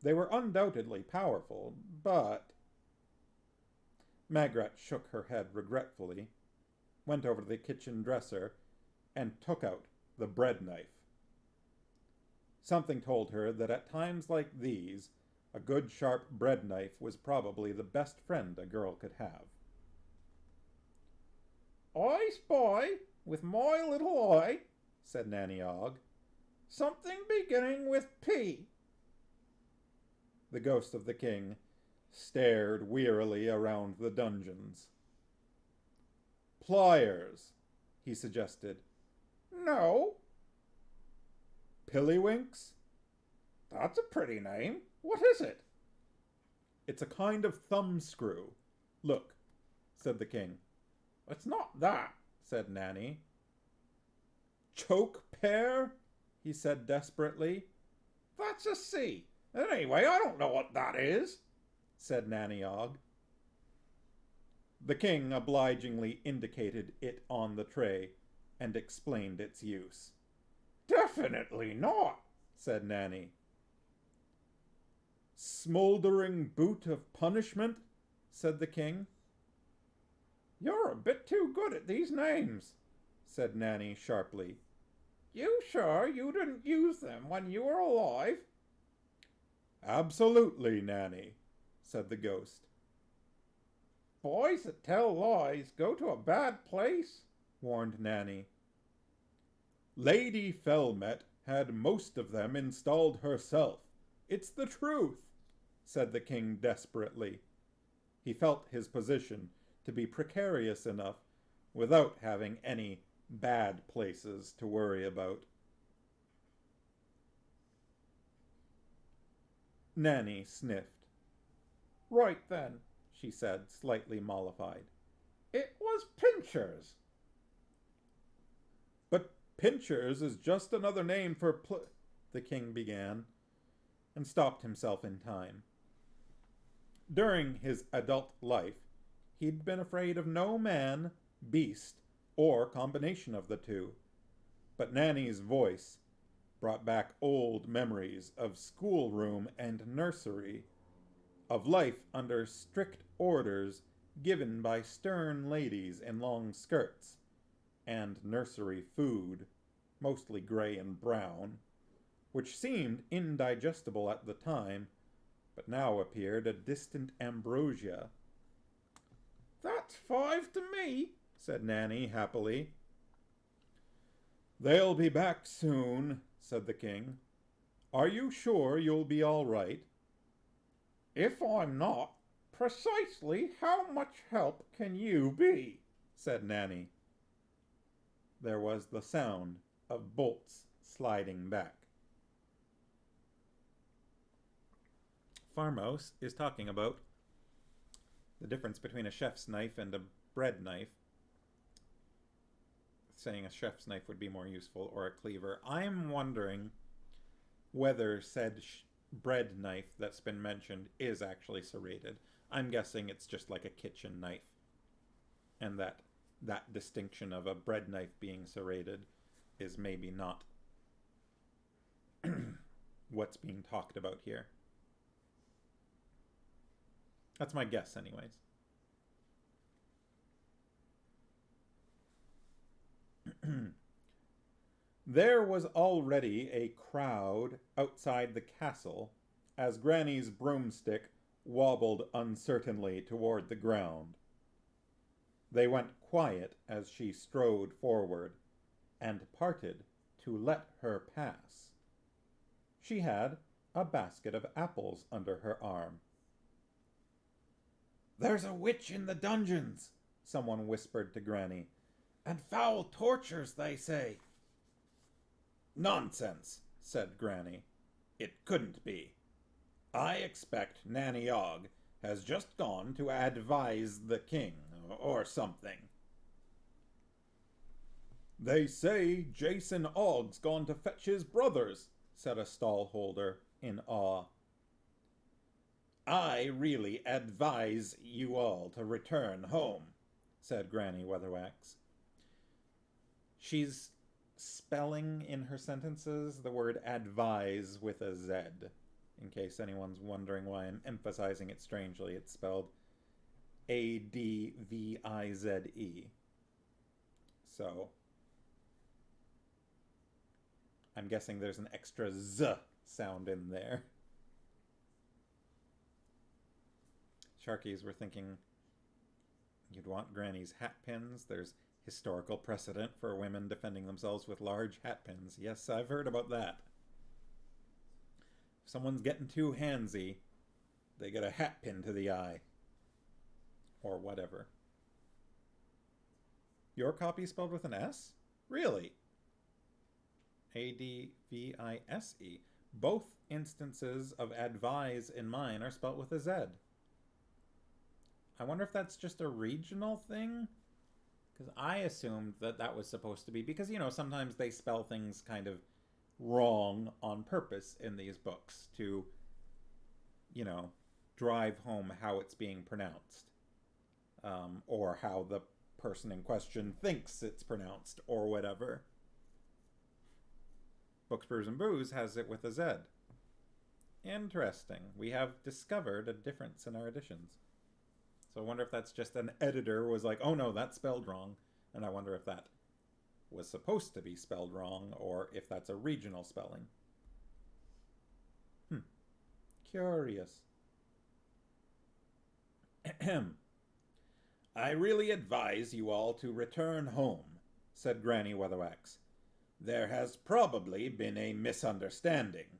They were undoubtedly powerful, but... Magrat shook her head regretfully, went over to the kitchen dresser, and took out the bread knife. Something told her that at times like these, a good sharp bread knife was probably the best friend a girl could have. "I spy, with my little eye," said Nanny Og, "something beginning with P." The ghost of the king stared wearily around the dungeons. "Pliers," he suggested. "No." "Pillywinks?" "That's a pretty name. What is it?" "It's a kind of thumbscrew. Look," said the king. "It's not that," said Nanny. "Choke pear?" he said desperately. "That's a C. Anyway, I don't know what that is," said Nanny Og. The king obligingly indicated it on the tray and explained its use. "Definitely not," said Nanny. "Smoldering boot of punishment?" said the king. "You're a bit too good at these names," said Nanny sharply. "You sure you didn't use them when you were alive?" "Absolutely, Nanny," said the ghost. "Boys that tell lies go to a bad place," warned Nanny. Lady Felmet had most of them installed herself. It's the truth, said the king desperately. He felt his position to be precarious enough without having any bad places to worry about. Nanny sniffed. Right then, She said, slightly mollified. it was Pinchers. But Pinchers is just another name for the king began, and stopped himself in time. During his adult life, he'd been afraid of no man, beast, or combination of the two. But Nanny's voice brought back old memories of schoolroom and nursery, of life under strict orders given by stern ladies in long skirts, and nursery food, mostly gray and brown, which seemed indigestible at the time, but now appeared a distant ambrosia. That's 5 to me, said Nanny happily. They'll be back soon, said the king. Are you sure you'll be all right? If I'm not, precisely how much help can you be? Said Nanny. There was the sound of bolts sliding back. Farmhouse is talking about the difference between a chef's knife and a bread knife, saying a chef's knife would be more useful, or a cleaver. I'm wondering whether said bread knife that's been mentioned is actually serrated. I'm guessing it's just like a kitchen knife, and that distinction of a bread knife being serrated is maybe not what's being talked about here. That's my guess, anyways. There was already a crowd outside the castle as Granny's broomstick wobbled uncertainly toward the ground. They went quiet as she strode forward, and parted to let her pass. She had a basket of apples under her arm. "There's a witch in the dungeons," someone whispered to Granny. "And foul tortures, they say." "Nonsense," said Granny. "It couldn't be. I expect Nanny Ogg has just gone to advise the king, or something." "They say Jason Ogg's gone to fetch his brothers," said a stallholder in awe. "I really advise you all to return home," said Granny Weatherwax. She's spelling in her sentences the word advise with a Z. In case anyone's wondering why I'm emphasizing it strangely, it's spelled A-D-V-I-Z-E. So, I'm guessing there's an extra Z sound in there. Sharkies were thinking you'd want Granny's hat pins. There's historical precedent for women defending themselves with large hat pins. Yes, I've heard about that. If someone's getting too handsy, they get a hat pin to the eye. Or whatever. Your copy spelled with an S? Really? A-D-V-I-S-E. Both instances of advise in mine are spelled with a Z. I wonder if that's just a regional thing? Because I assumed that that was supposed to be... Because, you know, sometimes they spell things kind of wrong on purpose in these books to, you know, drive home how it's being pronounced. Or how the person in question thinks it's pronounced, or whatever. Books, Brews, and Booze has it with a Z. Interesting. We have discovered a difference in our editions. So I wonder if that's just an editor was like, oh no, that's spelled wrong. And I wonder if that was supposed to be spelled wrong, or if that's a regional spelling. Curious. I really advise you all to return home, said Granny Weatherwax. "There has probably been a misunderstanding.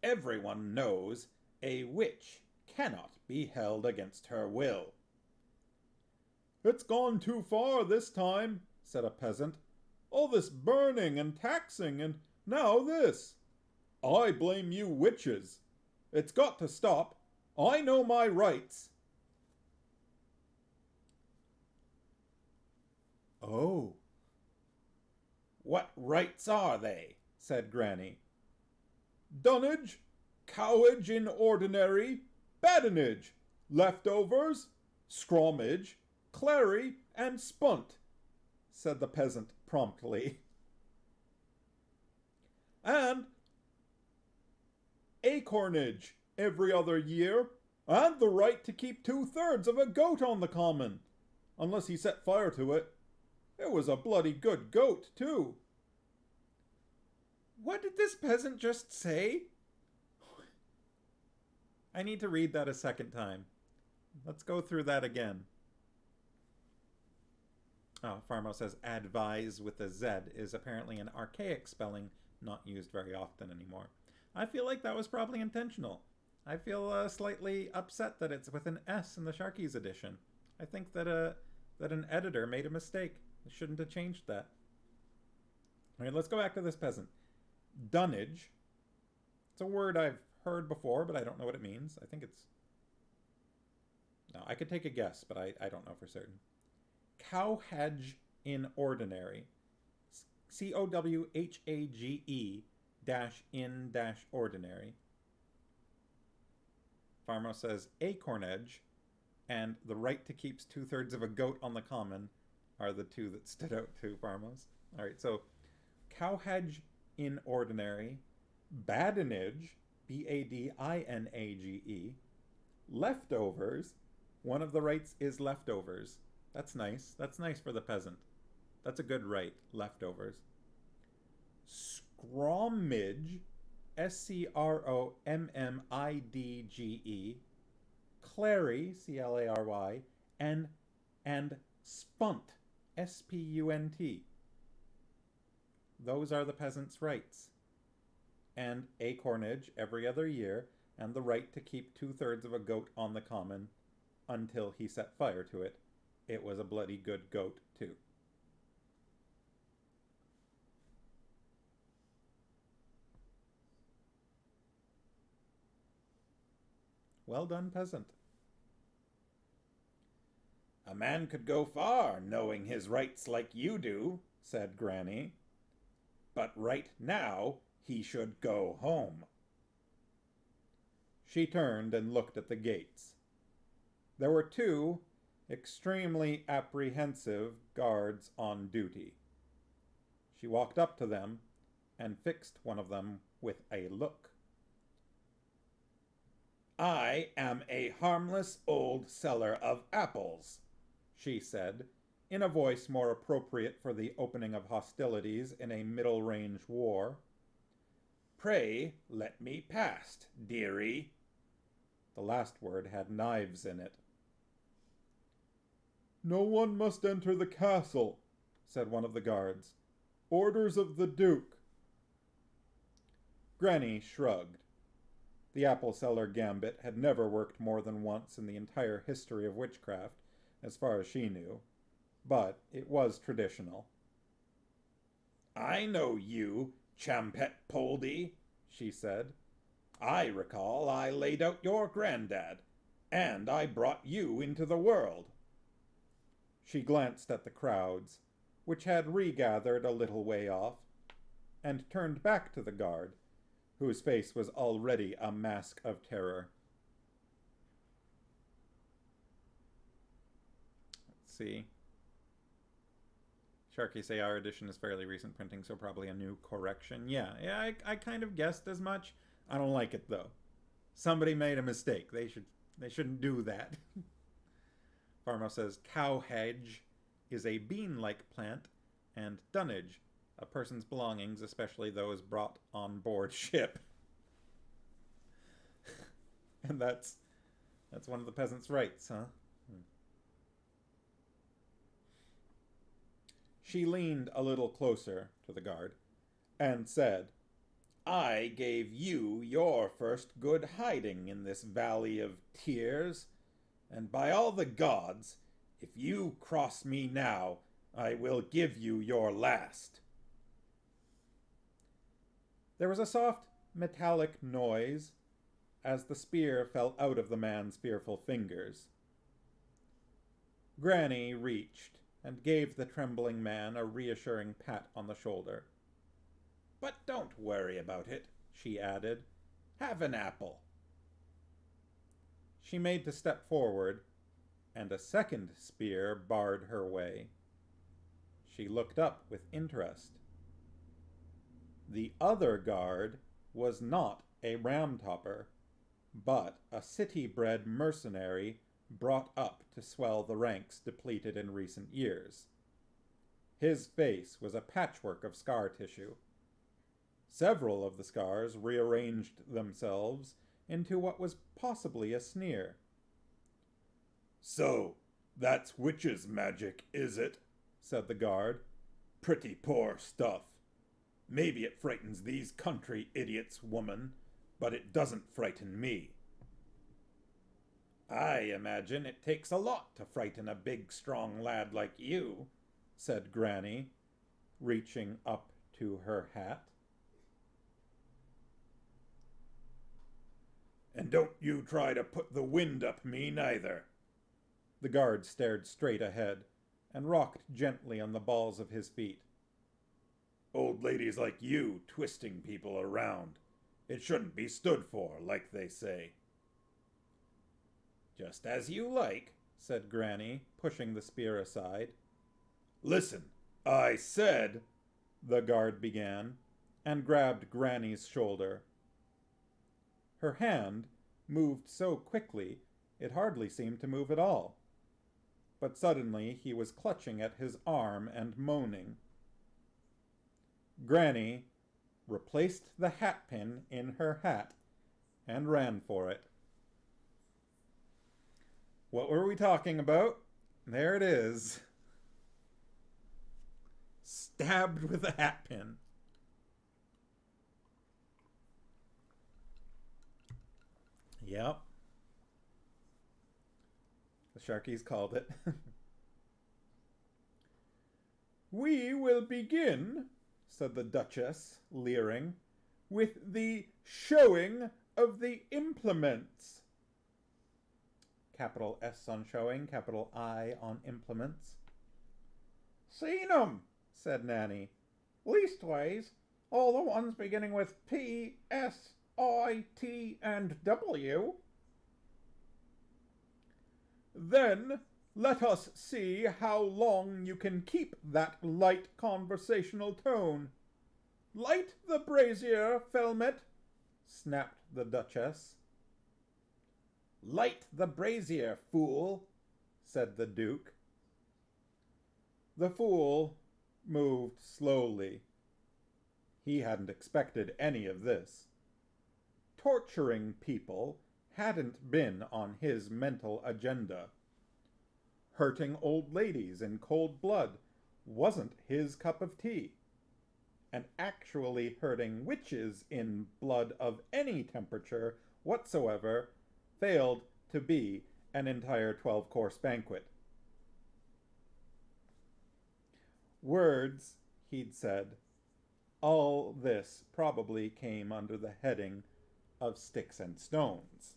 Everyone knows a witch cannot be held against her will." "It's gone too far this time," said a peasant. "All this burning and taxing, and now this. I blame you witches. It's got to stop. I know my rights." Oh. "What rights are they?" said Granny. "Dunnage, cowage in ordinary, badinage, leftovers, scrommage, clary, and spunt," said the peasant promptly. "And acornage every other year, and the right to keep 2/3 of a goat on the common, unless he set fire to it. It was a bloody good goat, too." What did this peasant just say? I need to read that a second time. Let's go through that again. Oh, Farmo says advise with a Z is apparently an archaic spelling not used very often anymore. I feel like that was probably intentional. I feel slightly upset that it's with an S in the Sharkies edition. I think that an editor made a mistake. They shouldn't have changed that. All right, let's go back to this peasant. Dunnage. It's a word I've heard before, but I don't know what it means. I think it's... No, I could take a guess, but I don't know for certain. Cowhage in ordinary. COWHAGE -in -ordinary. Farmo says acornage and the right to keep 2/3 of a goat on the common are the two that stood out to Farmos. All right, so cowhage in ordinary, badinage, BADINAGE, leftovers. One of the rights is leftovers. That's nice. That's nice for the peasant. That's a good right, leftovers. Scrommage, SCROMMIDGE, clary, CLARY, and spunt, SPUNT. Those are the peasant's rights. And acornage every other year, and the right to keep 2/3 of a goat on the common until he set fire to it. It was a bloody good goat, too. Well done, peasant. "A man could go far, knowing his rights like you do," said Granny. "But right now, he should go home." She turned and looked at the gates. There were 2 extremely apprehensive guards on duty. She walked up to them and fixed one of them with a look. "I am a harmless old seller of apples," she said, in a voice more appropriate for the opening of hostilities in a middle-range war. "Pray let me past, dearie." The last word had knives in it. "No one must enter the castle," said one of the guards. "Orders of the Duke." Granny shrugged. The apple seller gambit had never worked more than once in the entire history of witchcraft, as far as she knew, but it was traditional. "I know you, Champette Poldy," she said. "I recall I laid out your granddad, and I brought you into the world." She glanced at the crowds, which had regathered a little way off, and turned back to the guard, whose face was already a mask of terror. Let's see. Sharky say our edition is fairly recent printing, so probably a new correction. Yeah, I kind of guessed as much. I don't like it, though. Somebody made a mistake. They shouldn't do that. Farmo says cowhage is a bean-like plant, and dunnage, a person's belongings, especially those brought on board ship. And that's one of the peasants' rights, huh? She leaned a little closer to the guard and said, I gave you your first good hiding in this valley of tears, and by all the gods, if you cross me now, I will give you your last. There was a soft, metallic noise as the spear fell out of the man's fearful fingers. Granny reached and gave the trembling man a reassuring pat on the shoulder. But don't worry about it, she added. Have an apple. She made to step forward, and a second spear barred her way. She looked up with interest. The other guard was not a ram-topper, but a city-bred mercenary brought up to swell the ranks depleted in recent years. His face was a patchwork of scar tissue. Several of the scars rearranged themselves into what was possibly a sneer. So, that's witch's magic, is it? Said the guard. Pretty poor stuff. Maybe it frightens these country idiots, woman, but it doesn't frighten me. I imagine it takes a lot to frighten a big, strong lad like you, said Granny, reaching up to her hat. And don't you try to put the wind up me neither. The guard stared straight ahead and rocked gently on the balls of his feet. Old ladies like you twisting people around. It shouldn't be stood for, like they say. Just as you like, said Granny, pushing the spear aside. Listen, I said, the guard began, and grabbed Granny's shoulder. Her hand moved so quickly it hardly seemed to move at all. But suddenly he was clutching at his arm and moaning. Granny replaced the hat pin in her hat and ran for it. What were we talking about? There it is. Stabbed with a hat pin. Yep. The Sharkies called it. We will begin, said the Duchess, leering, with the showing of the implements. Capital S on showing, capital I on implements. Seen 'em, said Nanny. Leastways, all the ones beginning with P, S, I, T, and W. Then let us see how long you can keep that light conversational tone. Light the brazier, Felmet, snapped the Duchess. Light the brazier, fool, said the Duke. The fool moved slowly. He hadn't expected any of this. Torturing people hadn't been on his mental agenda. Hurting old ladies in cold blood wasn't his cup of tea. And actually hurting witches in blood of any temperature whatsoever failed to be an entire 12-course banquet. Words, he'd said. All this probably came under the heading of sticks and stones.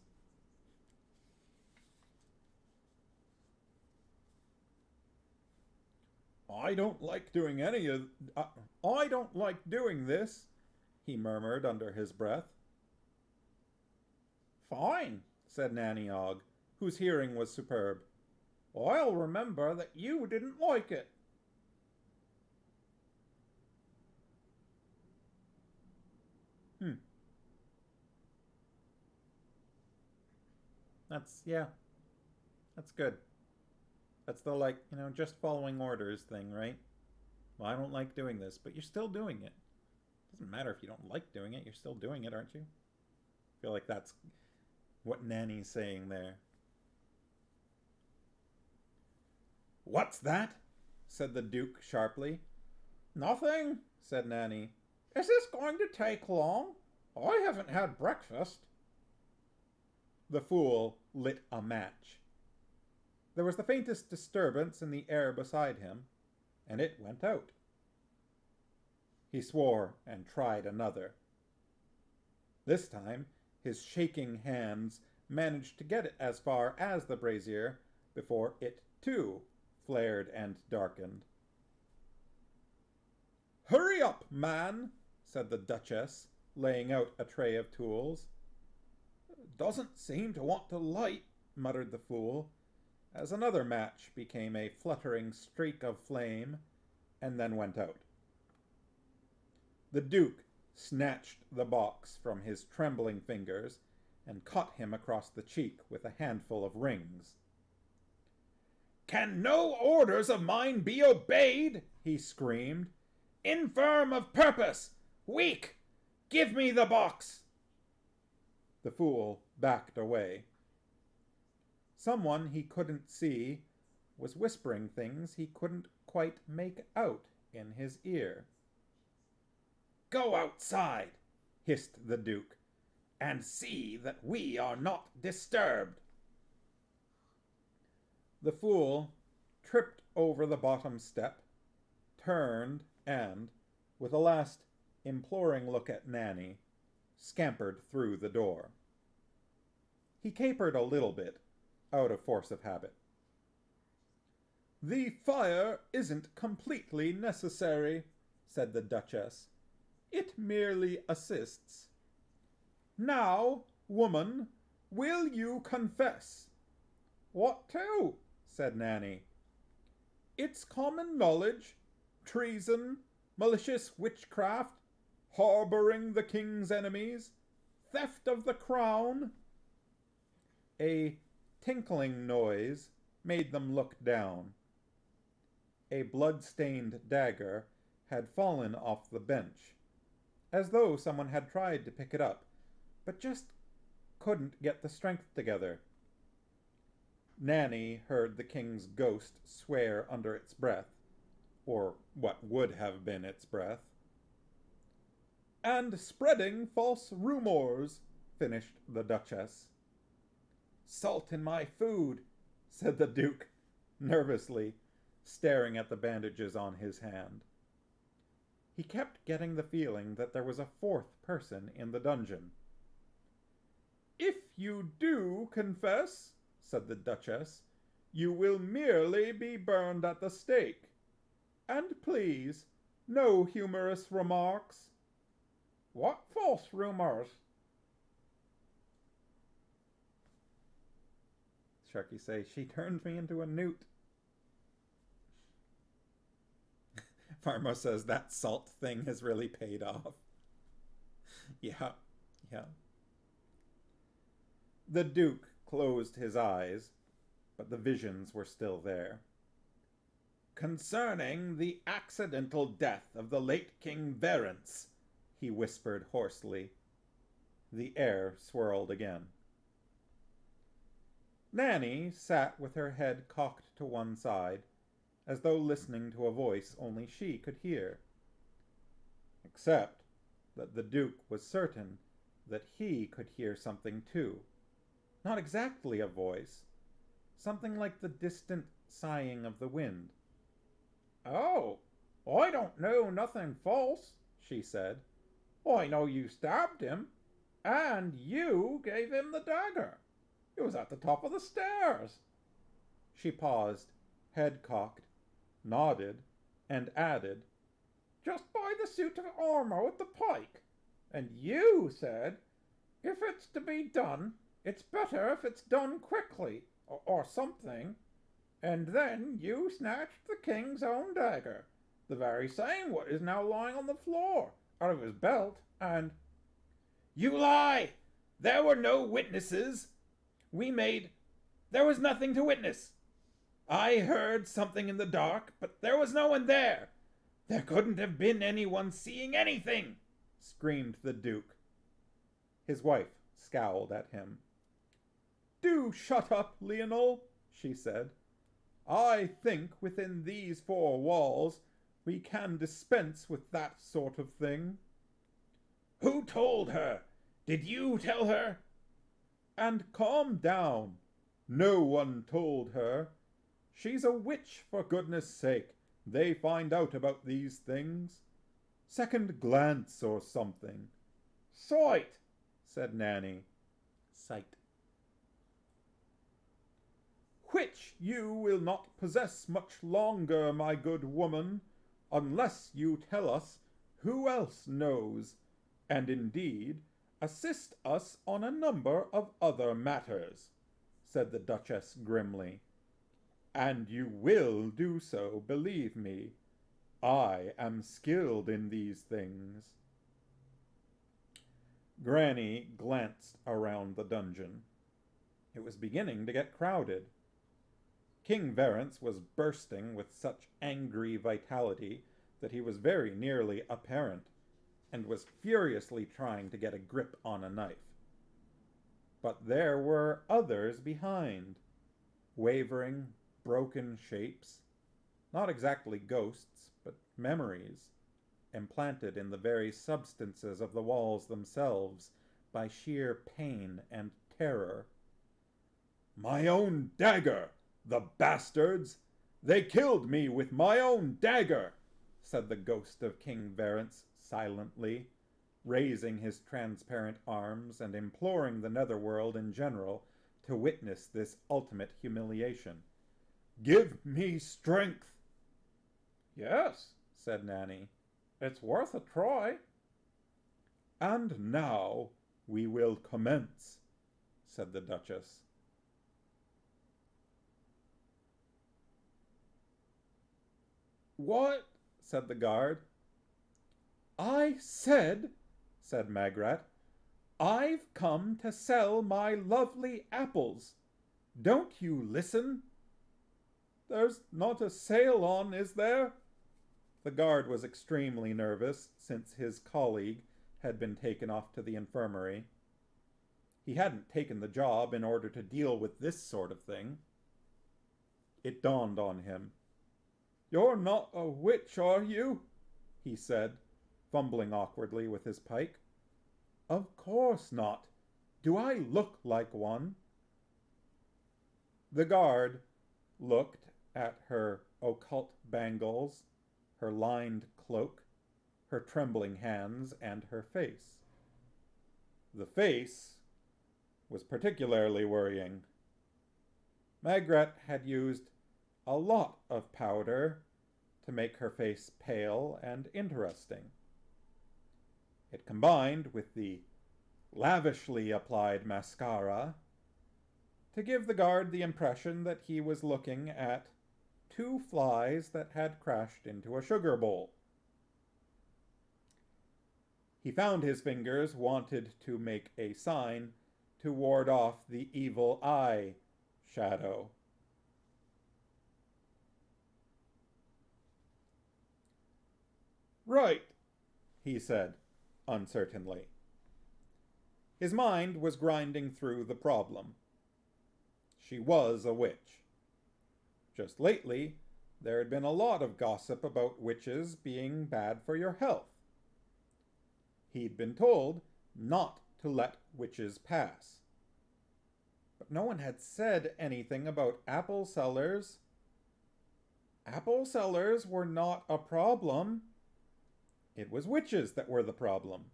I don't like doing this, he murmured under his breath. Fine, said Nanny Ogg, whose hearing was superb. I'll remember that you didn't like it. That's good. That's the, just following orders thing, right? Well, I don't like doing this, but you're still doing it. Doesn't matter if you don't like doing it, you're still doing it, aren't you? I feel like that's what Nanny's saying there. What's that? Said the Duke sharply. Nothing, said Nanny. Is this going to take long? I haven't had breakfast. The fool lit a match. There was the faintest disturbance in the air beside him, and it went out. He swore and tried another. This time, his shaking hands managed to get it as far as the brazier before it, too, flared and darkened. "Hurry up, man," said the Duchess, laying out a tray of tools. "Doesn't seem to want to light," muttered the fool, as another match became a fluttering streak of flame and then went out. The Duke snatched the box from his trembling fingers and caught him across the cheek with a handful of rings. "Can no orders of mine be obeyed?" he screamed. "Infirm of purpose! Weak! Give me the box!" The fool backed away. Someone he couldn't see was whispering things he couldn't quite make out in his ear. "Go outside," hissed the Duke, "and see that we are not disturbed." The fool tripped over the bottom step, turned, and, with a last imploring look at Nanny, scampered through the door. He capered a little bit, out of force of habit. "The fire isn't completely necessary," said the Duchess. "It merely assists. Now, woman, will you confess?" "What to?" said Nanny. "It's common knowledge. Treason, malicious witchcraft, harboring the king's enemies, theft of the crown." A tinkling noise made them look down. A blood-stained dagger had fallen off the bench, as though someone had tried to pick it up, but just couldn't get the strength together. Nanny heard the king's ghost swear under its breath, or what would have been its breath. "And spreading false rumors," finished the Duchess. "Salt in my food," said the Duke, nervously, staring at the bandages on his hand. He kept getting the feeling that there was a fourth person in the dungeon. "If you do confess," said the Duchess, "you will merely be burned at the stake. And please, no humorous remarks." "What false rumors?" Sharky say, "She turned me into a newt." Farmo says that salt thing has really paid off. Yeah. The Duke closed his eyes, but the visions were still there. "Concerning the accidental death of the late King Verence," he whispered hoarsely. The air swirled again. Nanny sat with her head cocked to one side, as though listening to a voice only she could hear. Except that the Duke was certain that he could hear something too. Not exactly a voice, something like the distant sighing of the wind. "Oh, I don't know nothing false," she said. "I know you stabbed him, and you gave him the dagger. It was at the top of the stairs." She paused, head cocked, nodded, and added, "Just by the suit of armor with the pike. And you said, if it's to be done, it's better if it's done quickly, or something. And then you snatched the king's own dagger, the very same what is now lying on the floor, out of his belt, and—" "You lie! There were no witnesses. There was nothing to witness. I heard something in the dark, but there was no one there. There couldn't have been anyone seeing anything," screamed the Duke. His wife scowled at him. "Do shut up, Lionel," she said. "I think within these four walls we can dispense with that sort of thing." "Who told her? Did you tell her?" "And calm down. No one told her. She's a witch, for goodness sake. They find out about these things. Second glance or something." "Sight," said Nanny. Sight. "Which you will not possess much longer, my good woman, unless you tell us who else knows, and indeed assist us on a number of other matters," said the Duchess grimly. "And you will do so, believe me. I am skilled in these things." Granny glanced around the dungeon. It was beginning to get crowded. King Verence was bursting with such angry vitality that he was very nearly apparent, and was furiously trying to get a grip on a knife. But there were others behind, wavering, broken shapes, not exactly ghosts, but memories, implanted in the very substances of the walls themselves by sheer pain and terror. "My own dagger! The bastards! They killed me with my own dagger!" said the ghost of King Verence silently, raising his transparent arms and imploring the netherworld in general to witness this ultimate humiliation. "Give me strength!" "Yes," said Nanny. "it's worth a try." "And now we will commence," said the Duchess. "What?" said the guard. "I said," said Magrat, "I've come to sell my lovely apples. Don't you listen?" "There's not a sale on, is there?" The guard was extremely nervous, since his colleague had been taken off to the infirmary. He hadn't taken the job in order to deal with this sort of thing. It dawned on him. "You're not a witch, are you?" he said, fumbling awkwardly with his pike. "Of course not. Do I look like one?" The guard looked at her occult bangles, her lined cloak, her trembling hands, and her face. The face was particularly worrying. Magrat had used a lot of powder to make her face pale and interesting. It combined with the lavishly applied mascara to give the guard the impression that he was looking at 2 flies that had crashed into a sugar bowl. He found his fingers wanted to make a sign to ward off the evil eye shadow. "Right," he said, uncertainly. His mind was grinding through the problem. She was a witch. Just lately, there had been a lot of gossip about witches being bad for your health. He'd been told not to let witches pass. But no one had said anything about apple sellers. Apple sellers were not a problem. It was witches that were the problem.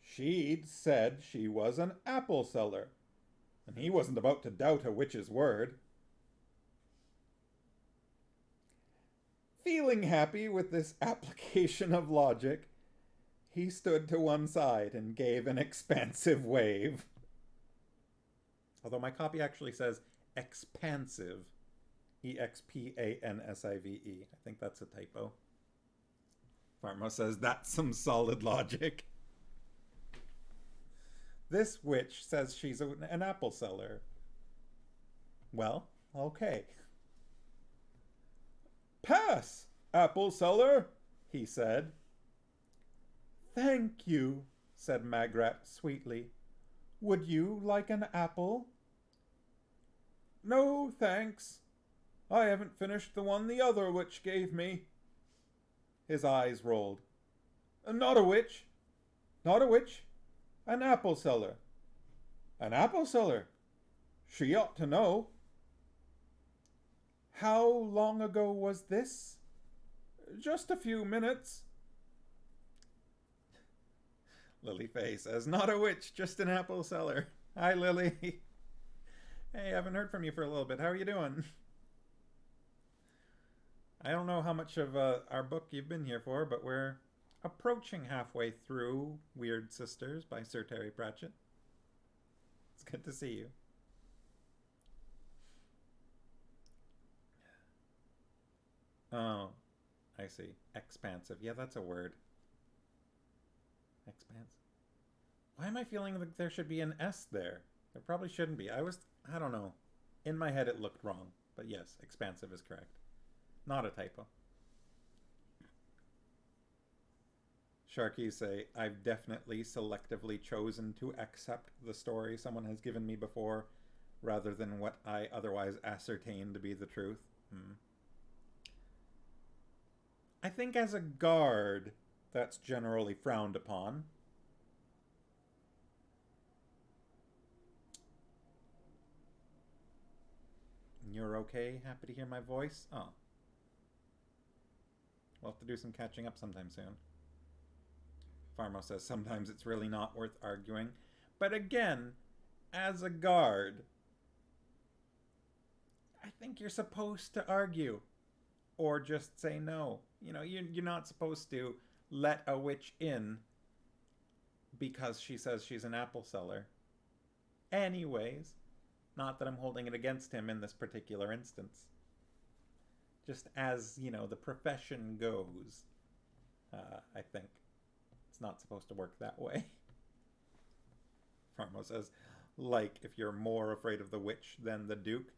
She'd said she was an apple seller, and he wasn't about to doubt a witch's word. Feeling happy with this application of logic, he stood to one side and gave an expansive wave. Although my copy actually says expansive. E-X-P-A-N-S-I-V-E. I think that's a typo. Pharma says that's some solid logic. This witch says she's an apple seller. Well, okay. "Pass, apple seller," he said. "Thank you," said Magrat sweetly. "Would you like an apple?" "No, thanks. I haven't finished the one the other witch gave me," His eyes rolled. Not a witch. Not a witch. An apple seller. An apple seller. She ought to know. How long ago was this? Just a few minutes. Lily Fay says, not a witch, just an apple seller. Hi, Lily. Hey, I haven't heard from you for a little bit. How are you doing? I don't know how much of our book you've been here for, but we're approaching halfway through Wyrd Sisters by Sir Terry Pratchett. It's good to see you. Oh, I see. Expansive. Yeah, that's a word. Expansive. Why am I feeling like there should be an S there? There probably shouldn't be. I don't know. In my head it looked wrong. But yes, expansive is correct. Not a typo. Sharkies say, I've definitely selectively chosen to accept the story someone has given me before, rather than what I otherwise ascertain to be the truth. I think as a guard, that's generally frowned upon. You're okay? Happy to hear my voice? Oh. We'll have to do some catching up sometime soon. Farmo says sometimes it's really not worth arguing. But again, as a guard, I think you're supposed to argue. Or just say no. You know, you're not supposed to let a witch in because she says she's an apple seller. Anyways, not that I'm holding it against him in this particular instance. Just as, you know, the profession goes, I think it's not supposed to work that way. Farmo says, like, if you're more afraid of the witch than the Duke.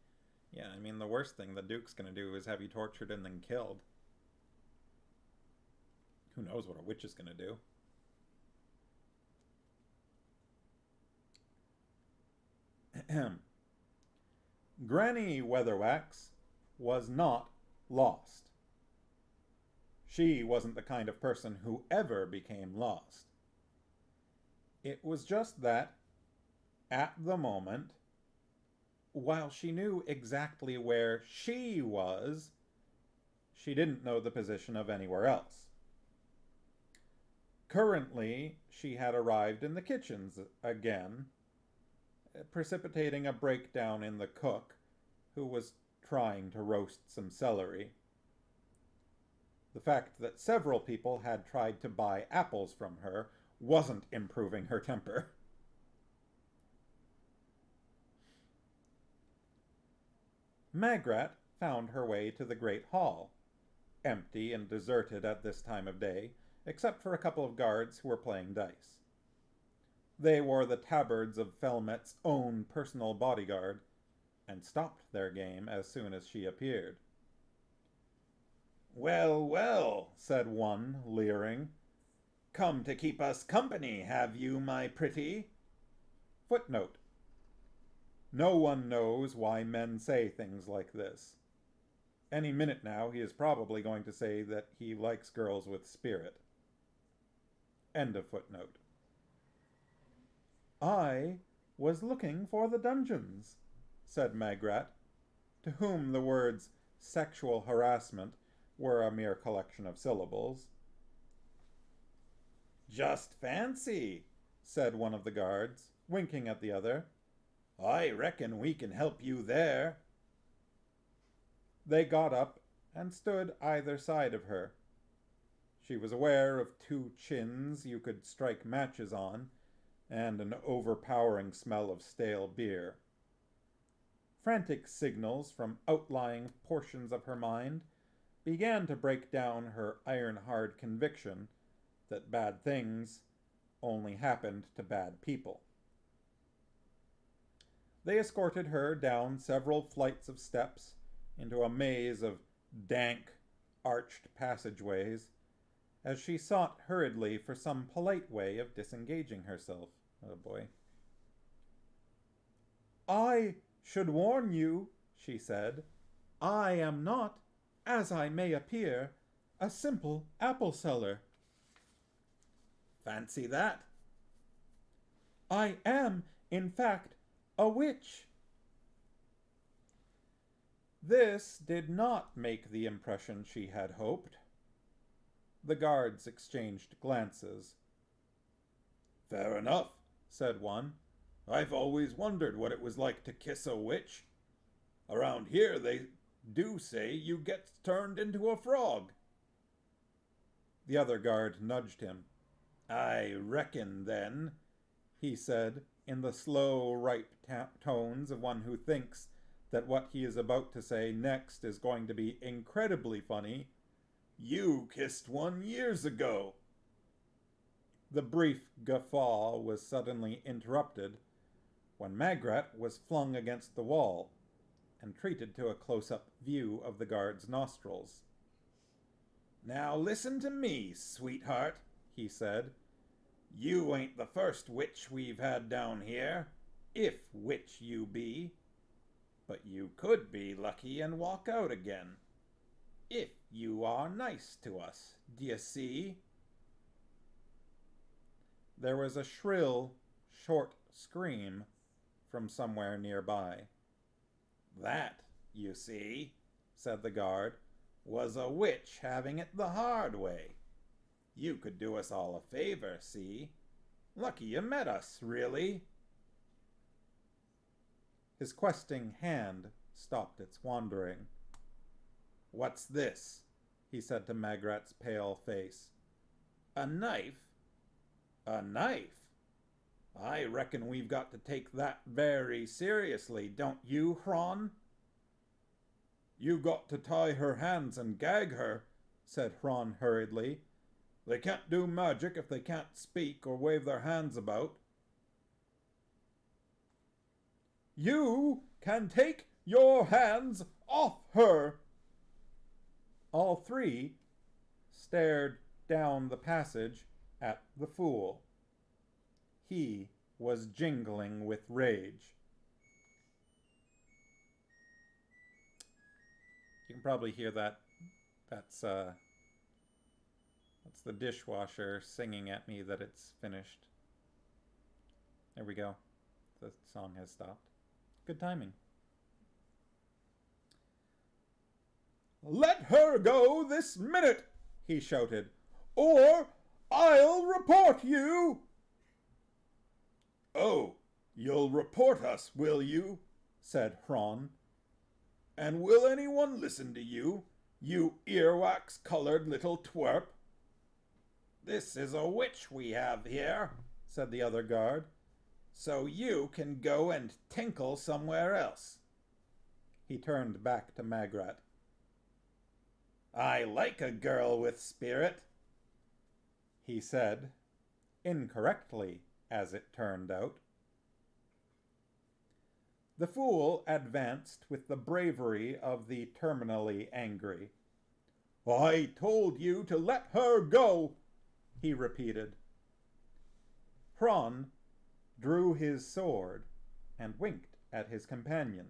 Yeah, I mean, the worst thing the Duke's going to do is have you tortured and then killed. Who knows what a witch is going to do? Granny Weatherwax was not lost. She wasn't the kind of person who ever became lost. It was just that, at the moment, while she knew exactly where she was, she didn't know the position of anywhere else. Currently, she had arrived in the kitchens again, precipitating a breakdown in the cook, who was trying to roast some celery. The fact that several people had tried to buy apples from her wasn't improving her temper. Magrat found her way to the Great Hall, empty and deserted at this time of day, except for a couple of guards who were playing dice. They wore the tabards of Felmet's own personal bodyguard, and stopped their game as soon as she appeared. "Well, well," said one, leering. "Come to keep us company, have you, my pretty?" Footnote: no one knows why men say things like this. Any minute now, he is probably going to say that he likes girls with spirit. End of footnote. "I was looking for the dungeons," said Magrat, to whom the words sexual harassment were a mere collection of syllables. "Just fancy," said one of the guards, winking at the other. "I reckon we can help you there." They got up and stood either side of her. She was aware of two chins you could strike matches on, and an overpowering smell of stale beer. Frantic signals from outlying portions of her mind began to break down her iron-hard conviction that bad things only happened to bad people. They escorted her down several flights of steps into a maze of dank, arched passageways, as she sought hurriedly for some polite way of disengaging herself. Oh boy. "I should warn you," she said, "I am not, as I may appear, A simple apple seller. Fancy that. I am, in fact, a witch. This did not make the impression she had hoped. The guards exchanged glances. Fair enough, said one. I've always wondered what it was like to kiss a witch. Around here they do say you get turned into a frog. The other guard nudged him. I reckon, then, he said, in the slow, ripe tones of one who thinks that what he is about to say next is going to be incredibly funny, you kissed one years ago. The brief guffaw was suddenly interrupted when Magrat was flung against the wall and treated to a close-up view of the guard's nostrils. Now listen to me, sweetheart, he said. You ain't the first witch we've had down here, if witch you be. But you could be lucky and walk out again, if you are nice to us, d'ye see? There was a shrill, short scream from somewhere nearby. That, you see, said the guard, was a witch having it the hard way. You could do us all a favor, see? Lucky you met us, really. His questing hand stopped its wandering. What's this? He said to Magrat's pale face. A knife? A knife? I reckon we've got to take that very seriously, don't you, Hron? You got to tie her hands and gag her, said Hron hurriedly. They can't do magic if they can't speak or wave their hands about. You can take your hands off her. All three stared down the passage at the fool. He was jingling with rage. You can probably hear that. That's the dishwasher singing at me that it's finished. There we go. The song has stopped. Good timing. Let her go this minute, he shouted, or I'll report you. Oh, you'll report us, will you? Said Hron. And will anyone listen to you, you earwax-colored little twerp? This is a witch we have here, said the other guard, so you can go and tinkle somewhere else. He turned back to Magrat. I like a girl with spirit, he said, incorrectly, as it turned out. The fool advanced with the bravery of the terminally angry. I told you to let her go, he repeated. Hron drew his sword and winked at his companion.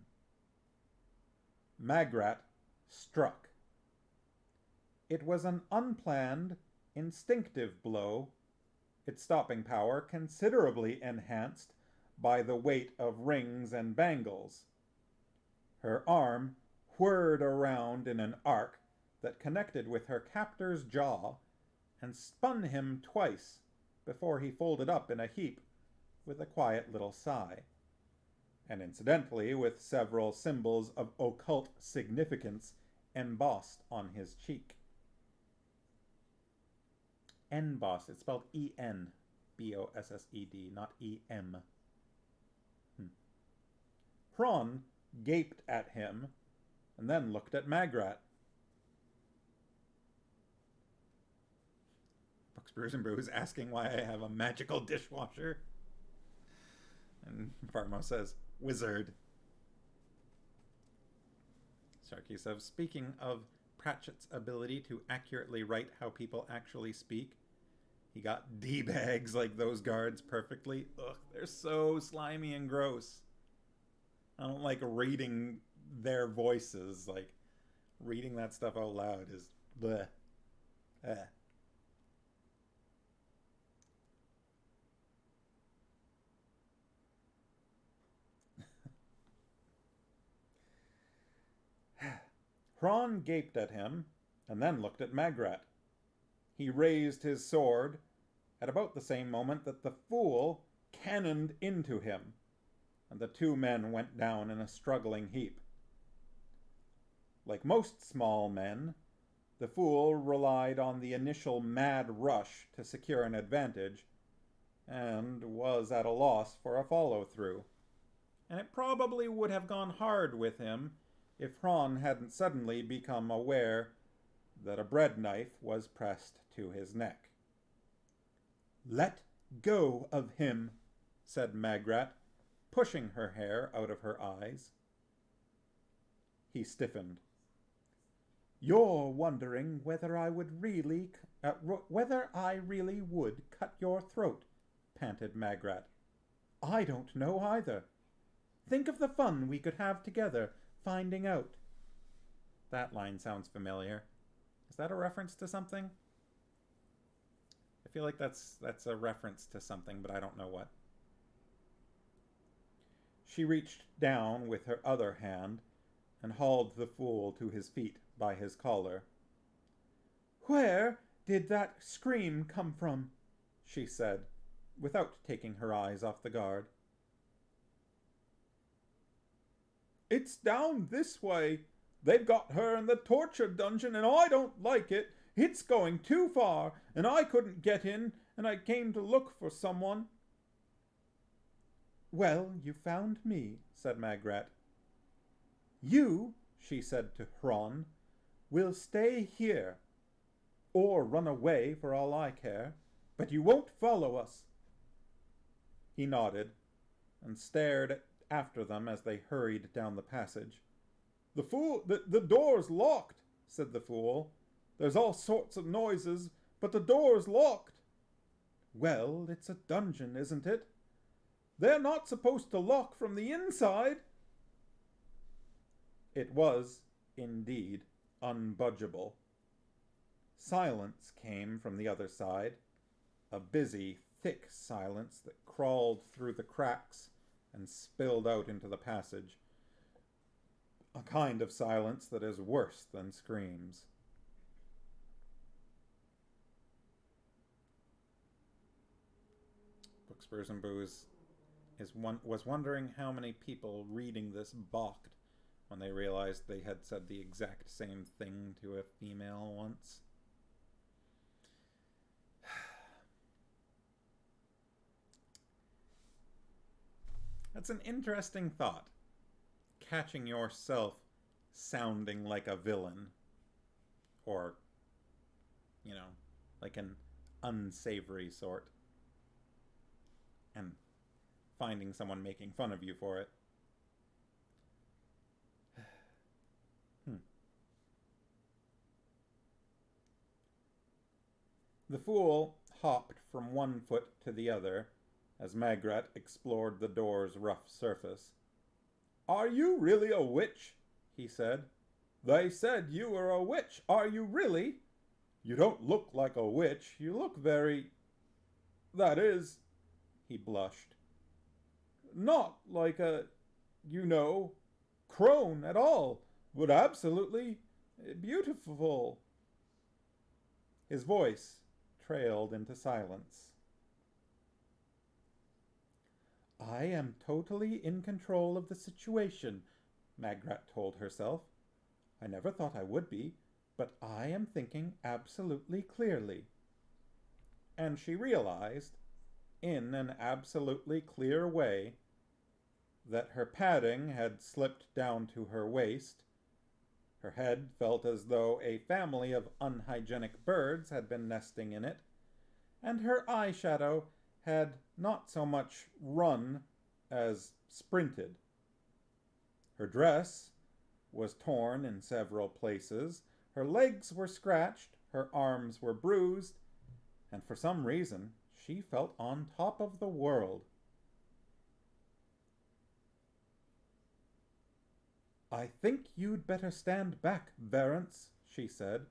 Magrat struck. It was an unplanned, instinctive blow, its stopping power considerably enhanced by the weight of rings and bangles. Her arm whirred around in an arc that connected with her captor's jaw and spun him twice before he folded up in a heap with a quiet little sigh, and incidentally with several symbols of occult significance embossed on his cheek. Embossed, it's spelled E-N-B-O-S-S-E-D, not E-M. Hron gaped at him and then looked at Magrat. Books, Brews, and Brews asking why I have a magical dishwasher. And Farmo says, wizard. Sharky says, speaking of Pratchett's ability to accurately write how people actually speak, he got D-bags like those guards perfectly. Ugh, they're so slimy and gross. I don't like reading their voices. Like, reading that stuff out loud is bleh. Hron gaped at him, and then looked at Magrat. He raised his sword at about the same moment that the fool cannoned into him, and the two men went down in a struggling heap. Like most small men, the fool relied on the initial mad rush to secure an advantage, and was at a loss for a follow-through. And it probably would have gone hard with him if Hron hadn't suddenly become aware that a bread knife was pressed to his neck. "Let go of him," said Magrat, pushing her hair out of her eyes. He stiffened. "You're wondering whether I really would cut your throat," panted Magrat. "I don't know either. Think of the fun we could have together finding out." That line sounds familiar. Is that a reference to something? I feel like that's a reference to something, but I don't know what. She reached down with her other hand and hauled the fool to his feet by his collar. "Where did that scream come from?" she said, without taking her eyes off the guard. "It's down this way. They've got her in the torture dungeon, and I don't like it. It's going too far, and I couldn't get in, and I came to look for someone." "Well, you found me," said Magrat. "You," she said to Hron, "will stay here, or run away for all I care, but you won't follow us." He nodded, and stared after them as they hurried down the passage. The door's locked," said the fool. "There's all sorts of noises, but the door's locked." "Well, it's a dungeon, isn't it?" "They're not supposed to lock from the inside." It was, indeed, unbudgeable. Silence came from the other side, a busy, thick silence that crawled through the cracks and spilled out into the passage. A kind of silence that is worse than screams. Bookspurs and Booze was wondering how many people reading this balked when they realized they had said the exact same thing to a female once. That's an interesting thought. Catching yourself sounding like a villain. Or, like an unsavory sort. And finding someone making fun of you for it. The fool hopped from one foot to the other as Magrat explored the door's rough surface. "Are you really a witch?" he said. "They said you were a witch. Are you really? You don't look like a witch. You look very... that is..." He blushed. "Not like a, crone at all, but absolutely beautiful." His voice trailed into silence. "I am totally in control of the situation," Magrat told herself. "I never thought I would be, but I am thinking absolutely clearly." And she realized, in an absolutely clear way, that her padding had slipped down to her waist, her head felt as though a family of unhygienic birds had been nesting in it, and her eyeshadow had not so much run as sprinted. Her dress was torn in several places, her legs were scratched, her arms were bruised, and for some reason she felt on top of the world. "I think you'd better stand back, Varence," she said.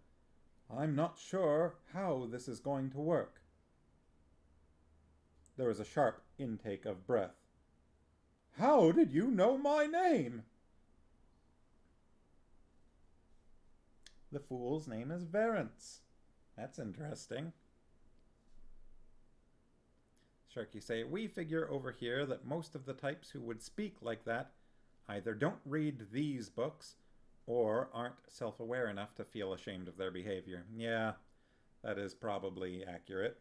I'm not sure how this is going to work. There was a sharp intake of breath. How did you know my name? The fool's name is Varence. That's interesting. Sharky say, we figure over here that most of the types who would speak like that either don't read these books or aren't self-aware enough to feel ashamed of their behavior. Yeah, that is probably accurate.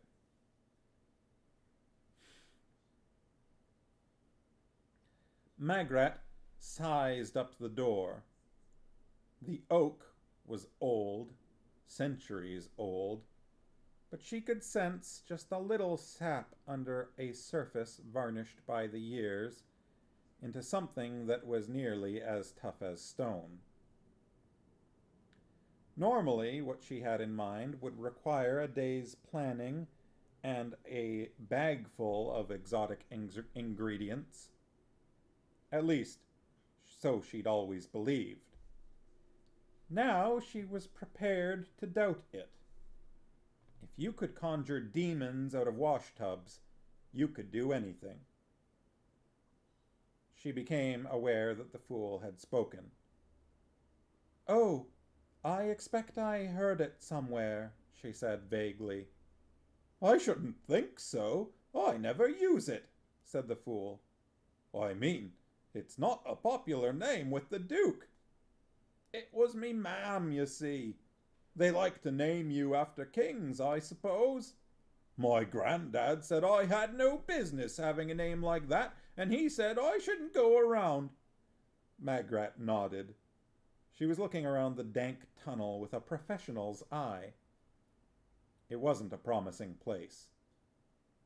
Magrat sized up the door. The oak was old, centuries old, but she could sense just a little sap under a surface varnished by the years into something that was nearly as tough as stone. Normally, what she had in mind would require a day's planning and a bag full of exotic ingredients. At least, so she'd always believed. Now she was prepared to doubt it. If you could conjure demons out of washtubs, you could do anything. She became aware that the fool had spoken. "Oh, I expect I heard it somewhere," she said vaguely. "I shouldn't think so. I never use it," said the fool. "I mean, it's not a popular name with the Duke. It was me mam, you see. They like to name you after kings, I suppose. My granddad said I had no business having a name like that, and he said I shouldn't go around." Magrat nodded. She was looking around the dank tunnel with a professional's eye. It wasn't a promising place.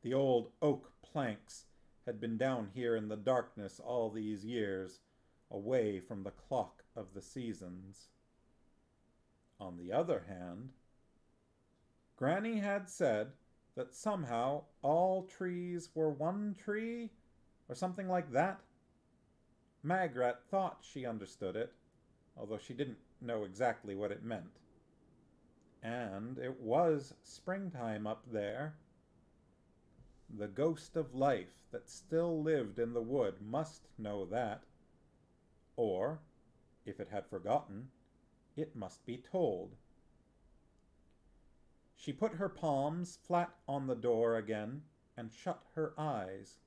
The old oak planks had been down here in the darkness all these years, away from the clock of the seasons. On the other hand, Granny had said that somehow all trees were one tree, or something like that. Magrat thought she understood it, although she didn't know exactly what it meant. And it was springtime up there. The ghost of life that still lived in the wood must know that. Or, if it had forgotten, it must be told. She put her palms flat on the door again and shut her eyes,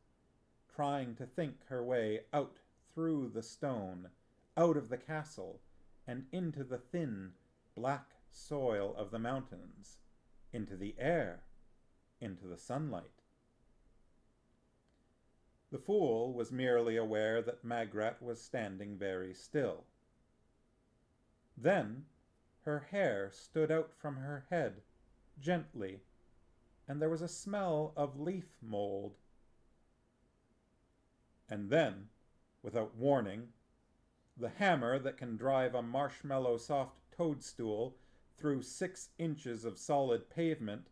trying to think her way out through the stone, out of the castle, and into the thin, black soil of the mountains, into the air, into the sunlight. The fool was merely aware that Magrat was standing very still. Then her hair stood out from her head, gently, and there was a smell of leaf mold. And then, without warning, the hammer that can drive a marshmallow soft toadstool through 6 inches of solid pavement,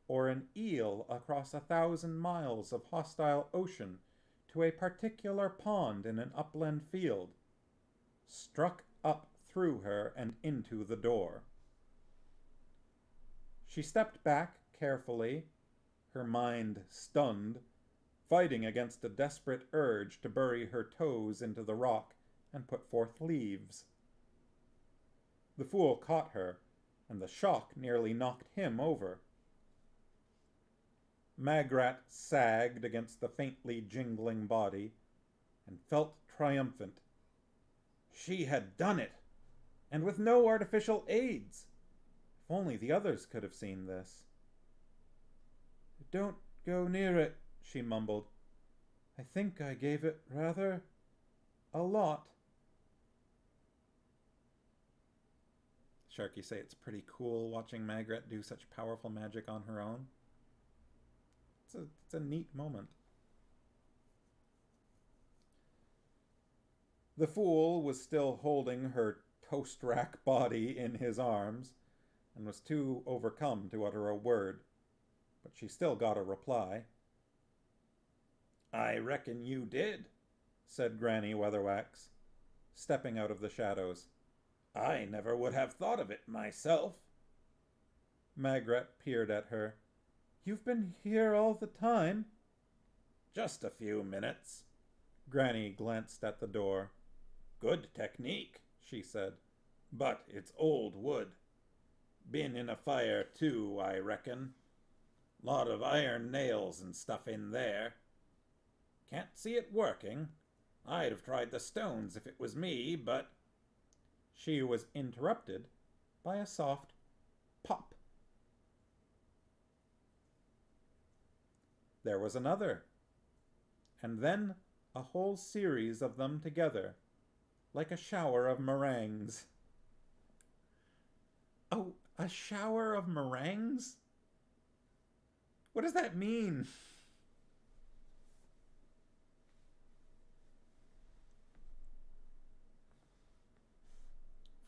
or an eel across 1,000 miles of hostile ocean to a particular pond in an upland field, struck up through her and into the door. She stepped back carefully, her mind stunned, fighting against a desperate urge to bury her toes into the rock and put forth leaves. The fool caught her, and the shock nearly knocked him over. Magrat sagged against the faintly jingling body and felt triumphant. She had done it, and with no artificial aids. If only the others could have seen this. "Don't go near it," she mumbled. "I think I gave it rather a lot." Sharky say it's pretty cool watching Magrat do such powerful magic on her own. It's a neat moment. The fool was still holding her toast rack body in his arms and was too overcome to utter a word, but she still got a reply. "I reckon you did," said Granny Weatherwax, stepping out of the shadows. "I never would have thought of it myself." Magrat peered at her. "You've been here all the time?" "Just a few minutes." Granny glanced at the door. "Good technique," she said. "But it's old wood. Been in a fire too, I reckon. Lot of iron nails and stuff in there. Can't see it working. I'd have tried the stones if it was me, but—" She was interrupted by a soft pop. There was another, and then a whole series of them together, like a shower of meringues. Oh, a shower of meringues? What does that mean?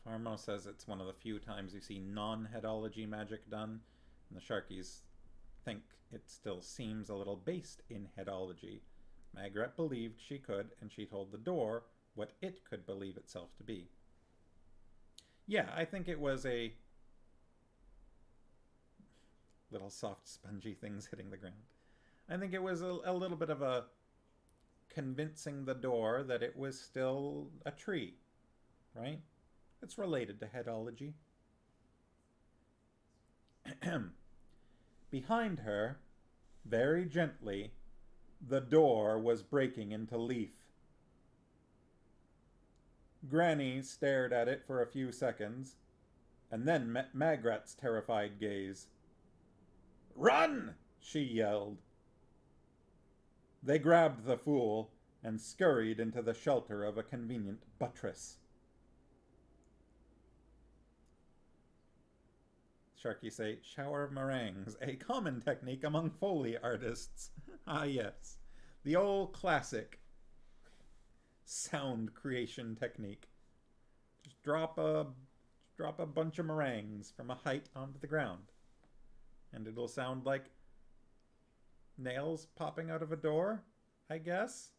Farmo says it's one of the few times you see non-headology magic done, and the Sharkies think it still seems a little based in headology. Magrat believed she could, and she told the door what it could believe itself to be. Yeah, I think it was a little soft spongy things hitting the ground. I think it was a little bit of a convincing the door that it was still a tree, right? It's related to headology. Behind her, very gently, the door was breaking into leaf. Granny stared at it for a few seconds, and then met Magrat's terrified gaze. "Run!" she yelled. They grabbed the fool and scurried into the shelter of a convenient buttress. Sharky say, shower of meringues, a common technique among Foley artists. Ah, yes. The old classic sound creation technique. Just drop a bunch of meringues from a height onto the ground. And it'll sound like nails popping out of a door, I guess.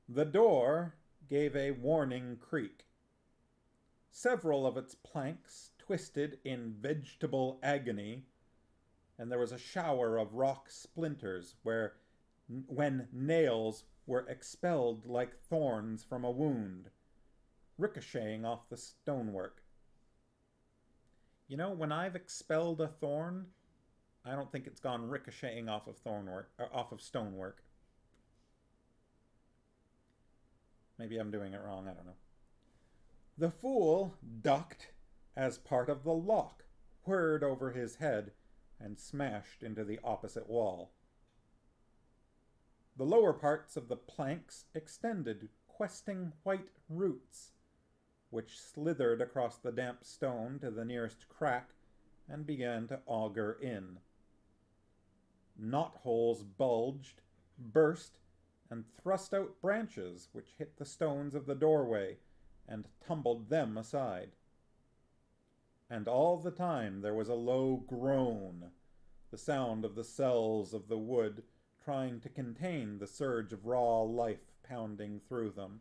The door gave a warning creak. Several of its planks twisted in vegetable agony, and there was a shower of rock splinters when nails were expelled like thorns from a wound, ricocheting off the stonework. You know, when I've expelled a thorn, I don't think it's gone ricocheting off of stonework. Maybe I'm doing it wrong, I don't know. The fool ducked as part of the lock whirred over his head and smashed into the opposite wall. The lower parts of the planks extended, questing white roots, which slithered across the damp stone to the nearest crack and began to auger in. Knotholes bulged, burst, and thrust out branches which hit the stones of the doorway and tumbled them aside. And all the time there was a low groan, the sound of the cells of the wood trying to contain the surge of raw life pounding through them.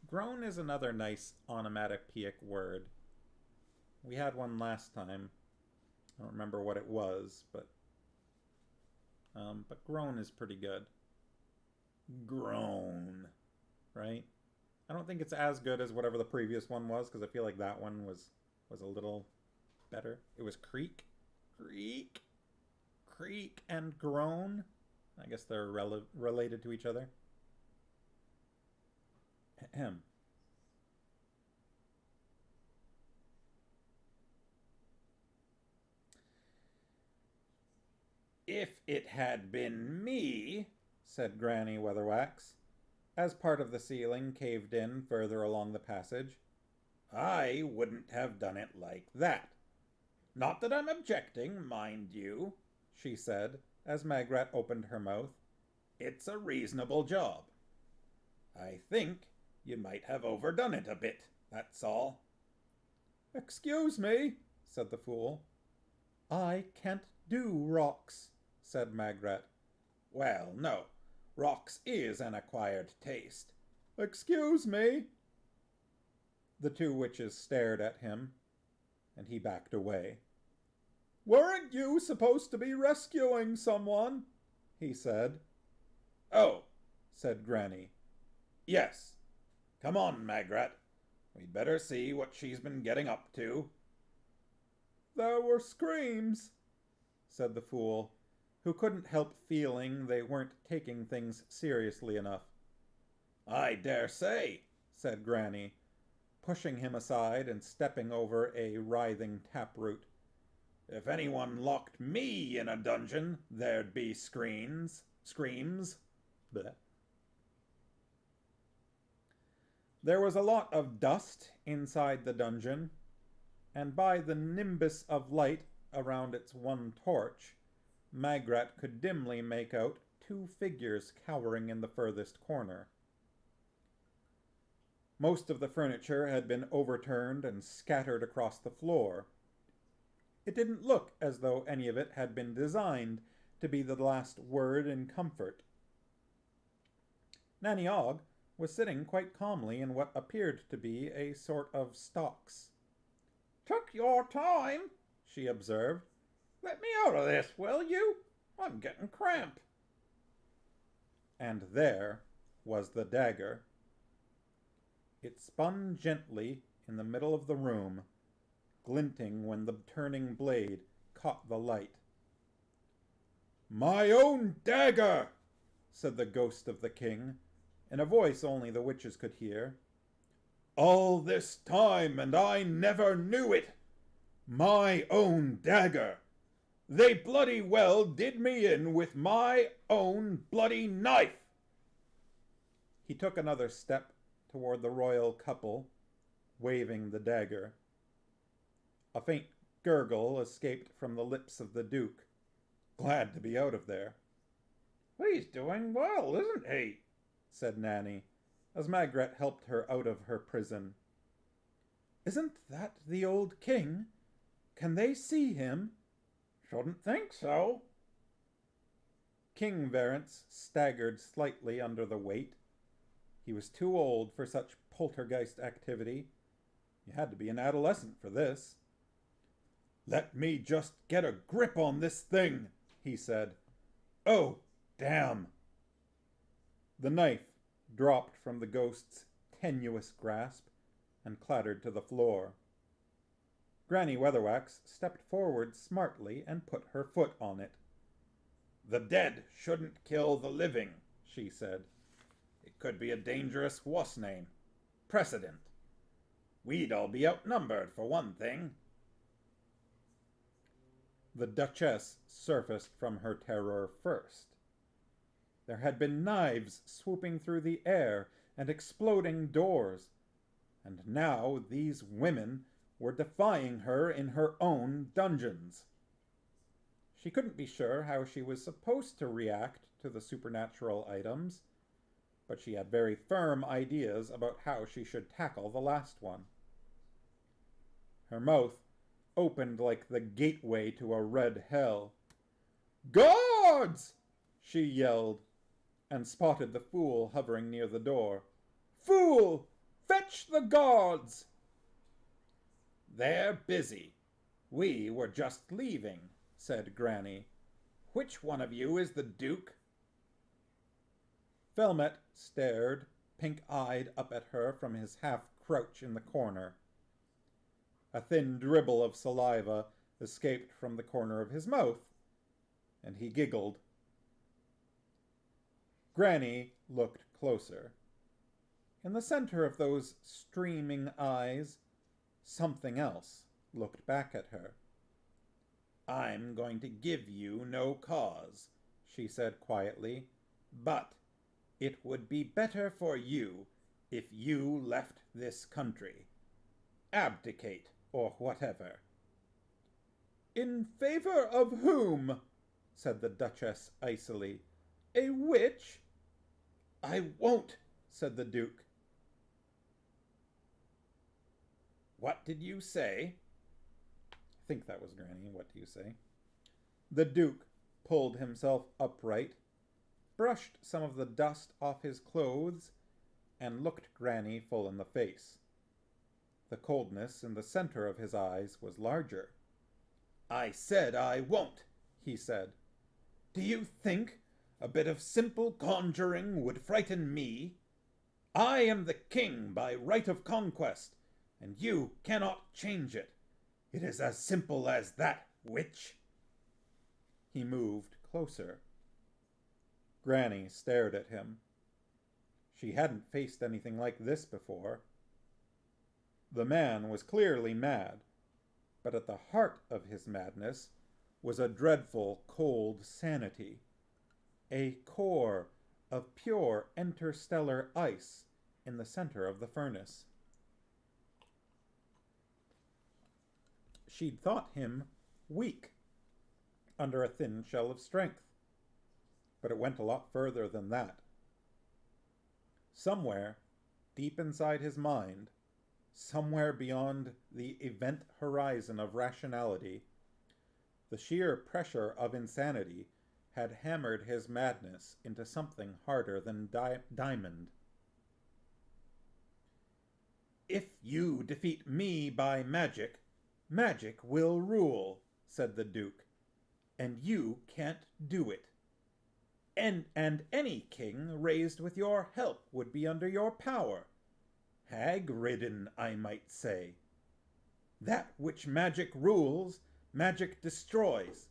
Groan is another nice onomatopoeic word. We had one last time. I don't remember what it was, but groan is pretty good. Groan, right? I don't think it's as good as whatever the previous one was, because I feel like that one was a little better. It was creak, and groan. I guess they're related to each other. Ahem. "If it had been me," said Granny Weatherwax, as part of the ceiling caved in further along the passage, "I wouldn't have done it like that. Not that I'm objecting, mind you," she said, as Magrat opened her mouth. "It's a reasonable job. I think you might have overdone it a bit, that's all." "Excuse me," said the fool. "I can't do rocks," said Magrat. "Well, no. Rocks is an acquired taste." "Excuse me." The two witches stared at him, and he backed away. "Weren't you supposed to be rescuing someone?" he said. "Oh," said Granny. "yes. Come on, Magrat. We'd better see what she's been getting up to." "There were screams," said the fool, who couldn't help feeling they weren't taking things seriously enough. "I dare say," said Granny, pushing him aside and stepping over a writhing taproot. "If anyone locked me in a dungeon, there'd be screams. Bleh. There was a lot of dust inside the dungeon, and by the nimbus of light around its one torch, Magrat could dimly make out 2 figures cowering in the furthest corner. Most of the furniture had been overturned and scattered across the floor. It didn't look as though any of it had been designed to be the last word in comfort. Nanny Og was sitting quite calmly in what appeared to be a sort of stocks. "Took your time," she observed. "Let me out of this, will you? I'm getting cramp." And there was the dagger. It spun gently in the middle of the room, glinting when the turning blade caught the light. "My own dagger," said the ghost of the king, in a voice only the witches could hear. "All this time, and I never knew it. My own dagger. They bloody well did me in with my own bloody knife." He took another step toward the royal couple, waving the dagger. A faint gurgle escaped from the lips of the Duke, glad to be out of there. "He's doing well, isn't he?" said Nanny, as Magrat helped her out of her prison. "Isn't that the old king? Can they see him?" "Shouldn't think so." King Verence staggered slightly under the weight. He was too old for such poltergeist activity. You had to be an adolescent for this. "Let me just get a grip on this thing," he said. "Oh, damn." The knife dropped from the ghost's tenuous grasp and clattered to the floor. Granny Weatherwax stepped forward smartly and put her foot on it. "The dead shouldn't kill the living," she said. "It could be a dangerous name. Precedent. We'd all be outnumbered, for one thing." The Duchess surfaced from her terror first. There had been knives swooping through the air and exploding doors, and now these women were defying her in her own dungeons. She couldn't be sure how she was supposed to react to the supernatural items, but she had very firm ideas about how she should tackle the last one. Her mouth opened like the gateway to a red hell. "Guards!" she yelled, and spotted the fool hovering near the door. "Fool! Fetch the guards!" "They're busy. We were just leaving," said Granny. "Which one of you is the Duke?" Felmet stared, pink-eyed, up at her from his half-crouch in the corner. A thin dribble of saliva escaped from the corner of his mouth, and he giggled. Granny looked closer. In the center of those streaming eyes, something else looked back at her. "I'm going to give you no cause," she said quietly, "but it would be better for you if you left this country. Abdicate, or whatever." "In favor of whom?" said the Duchess icily. "A witch?" "I won't," said the Duke. "What did you say?" I think that was Granny. What do you say? The Duke pulled himself upright, brushed some of the dust off his clothes, and looked Granny full in the face. The the coldness in the center of his eyes was larger. I said I won't, he said. Do you think a bit of simple conjuring would frighten me? I am the king by right of conquest, and you cannot change it. It is as simple as that, witch. He moved closer. Granny stared at him. She hadn't faced anything like this before. The man was clearly mad, but at the heart of his madness was a dreadful cold sanity, a core of pure interstellar ice in the center of the furnace. She'd thought him weak, under a thin shell of strength, but it went a lot further than that. Somewhere, deep inside his mind, somewhere beyond the event horizon of rationality, the sheer pressure of insanity had hammered his madness into something harder than diamond. If you defeat me by magic, magic will rule, said the Duke, and you can't do it. And any king raised with your help would be under your power. Hag-ridden, I might say. That which magic rules, magic destroys.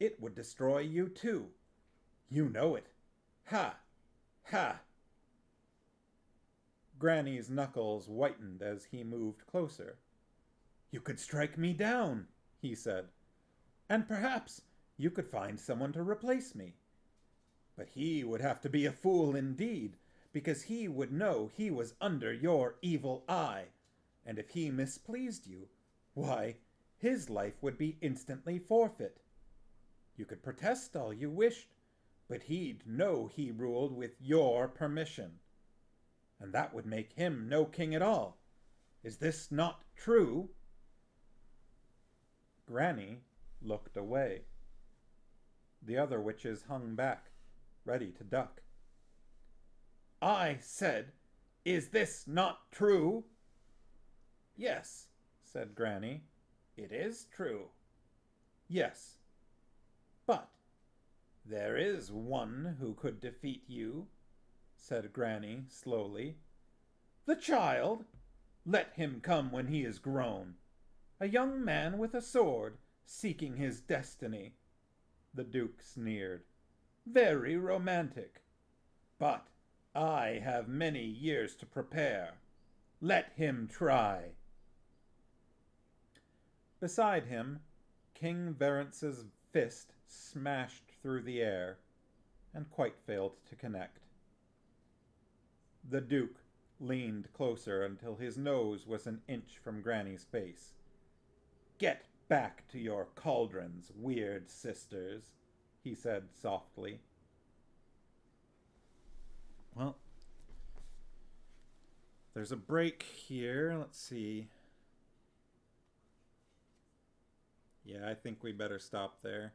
It would destroy you too. You know it. Ha! Ha! Granny's knuckles whitened as he moved closer. You could strike me down, he said, and perhaps you could find someone to replace me. But he would have to be a fool indeed, because he would know he was under your evil eye, and if he mispleased you, why, his life would be instantly forfeit. You could protest all you wished, but he'd know he ruled with your permission, and that would make him no king at all. Is this not true? Granny looked away. The other witches hung back, ready to duck. I said, is this not true? Yes, said Granny, it is true. Yes, but there is one who could defeat you, said Granny slowly. The child. Let him come when he is grown. A young man with a sword, seeking his destiny. The Duke sneered. Very romantic. But I have many years to prepare. Let him try. Beside him, King Verence's fist smashed through the air and quite failed to connect. The Duke leaned closer until his nose was an inch from Granny's face. Get back to your cauldrons, Wyrd sisters, he said softly. Well, there's a break here. Let's see. Yeah, I think we better stop there.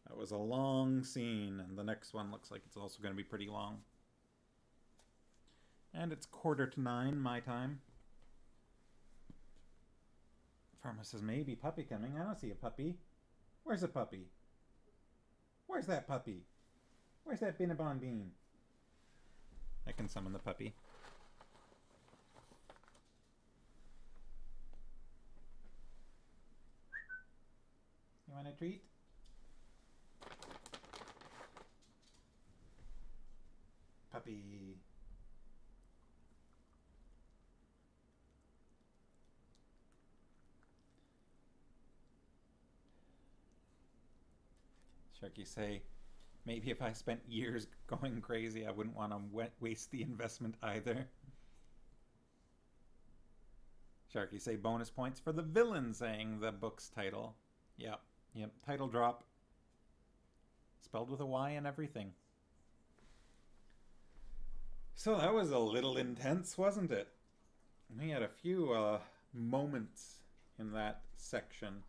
That was a long scene, and the next one looks like it's also going to be pretty long. And it's 8:45 my time. Pharma says, maybe puppy coming. I don't see a puppy. Where's a puppy? Where's that puppy? Where's that Binnabon Bean? I can summon the puppy. You want a treat? Puppy. Sharky say, maybe if I spent years going crazy, I wouldn't want to waste the investment either. Sharky say, bonus points for the villain saying the book's title. Yep, title drop. Spelled with a Y and everything. So that was a little intense, wasn't it? We had a few moments in that section.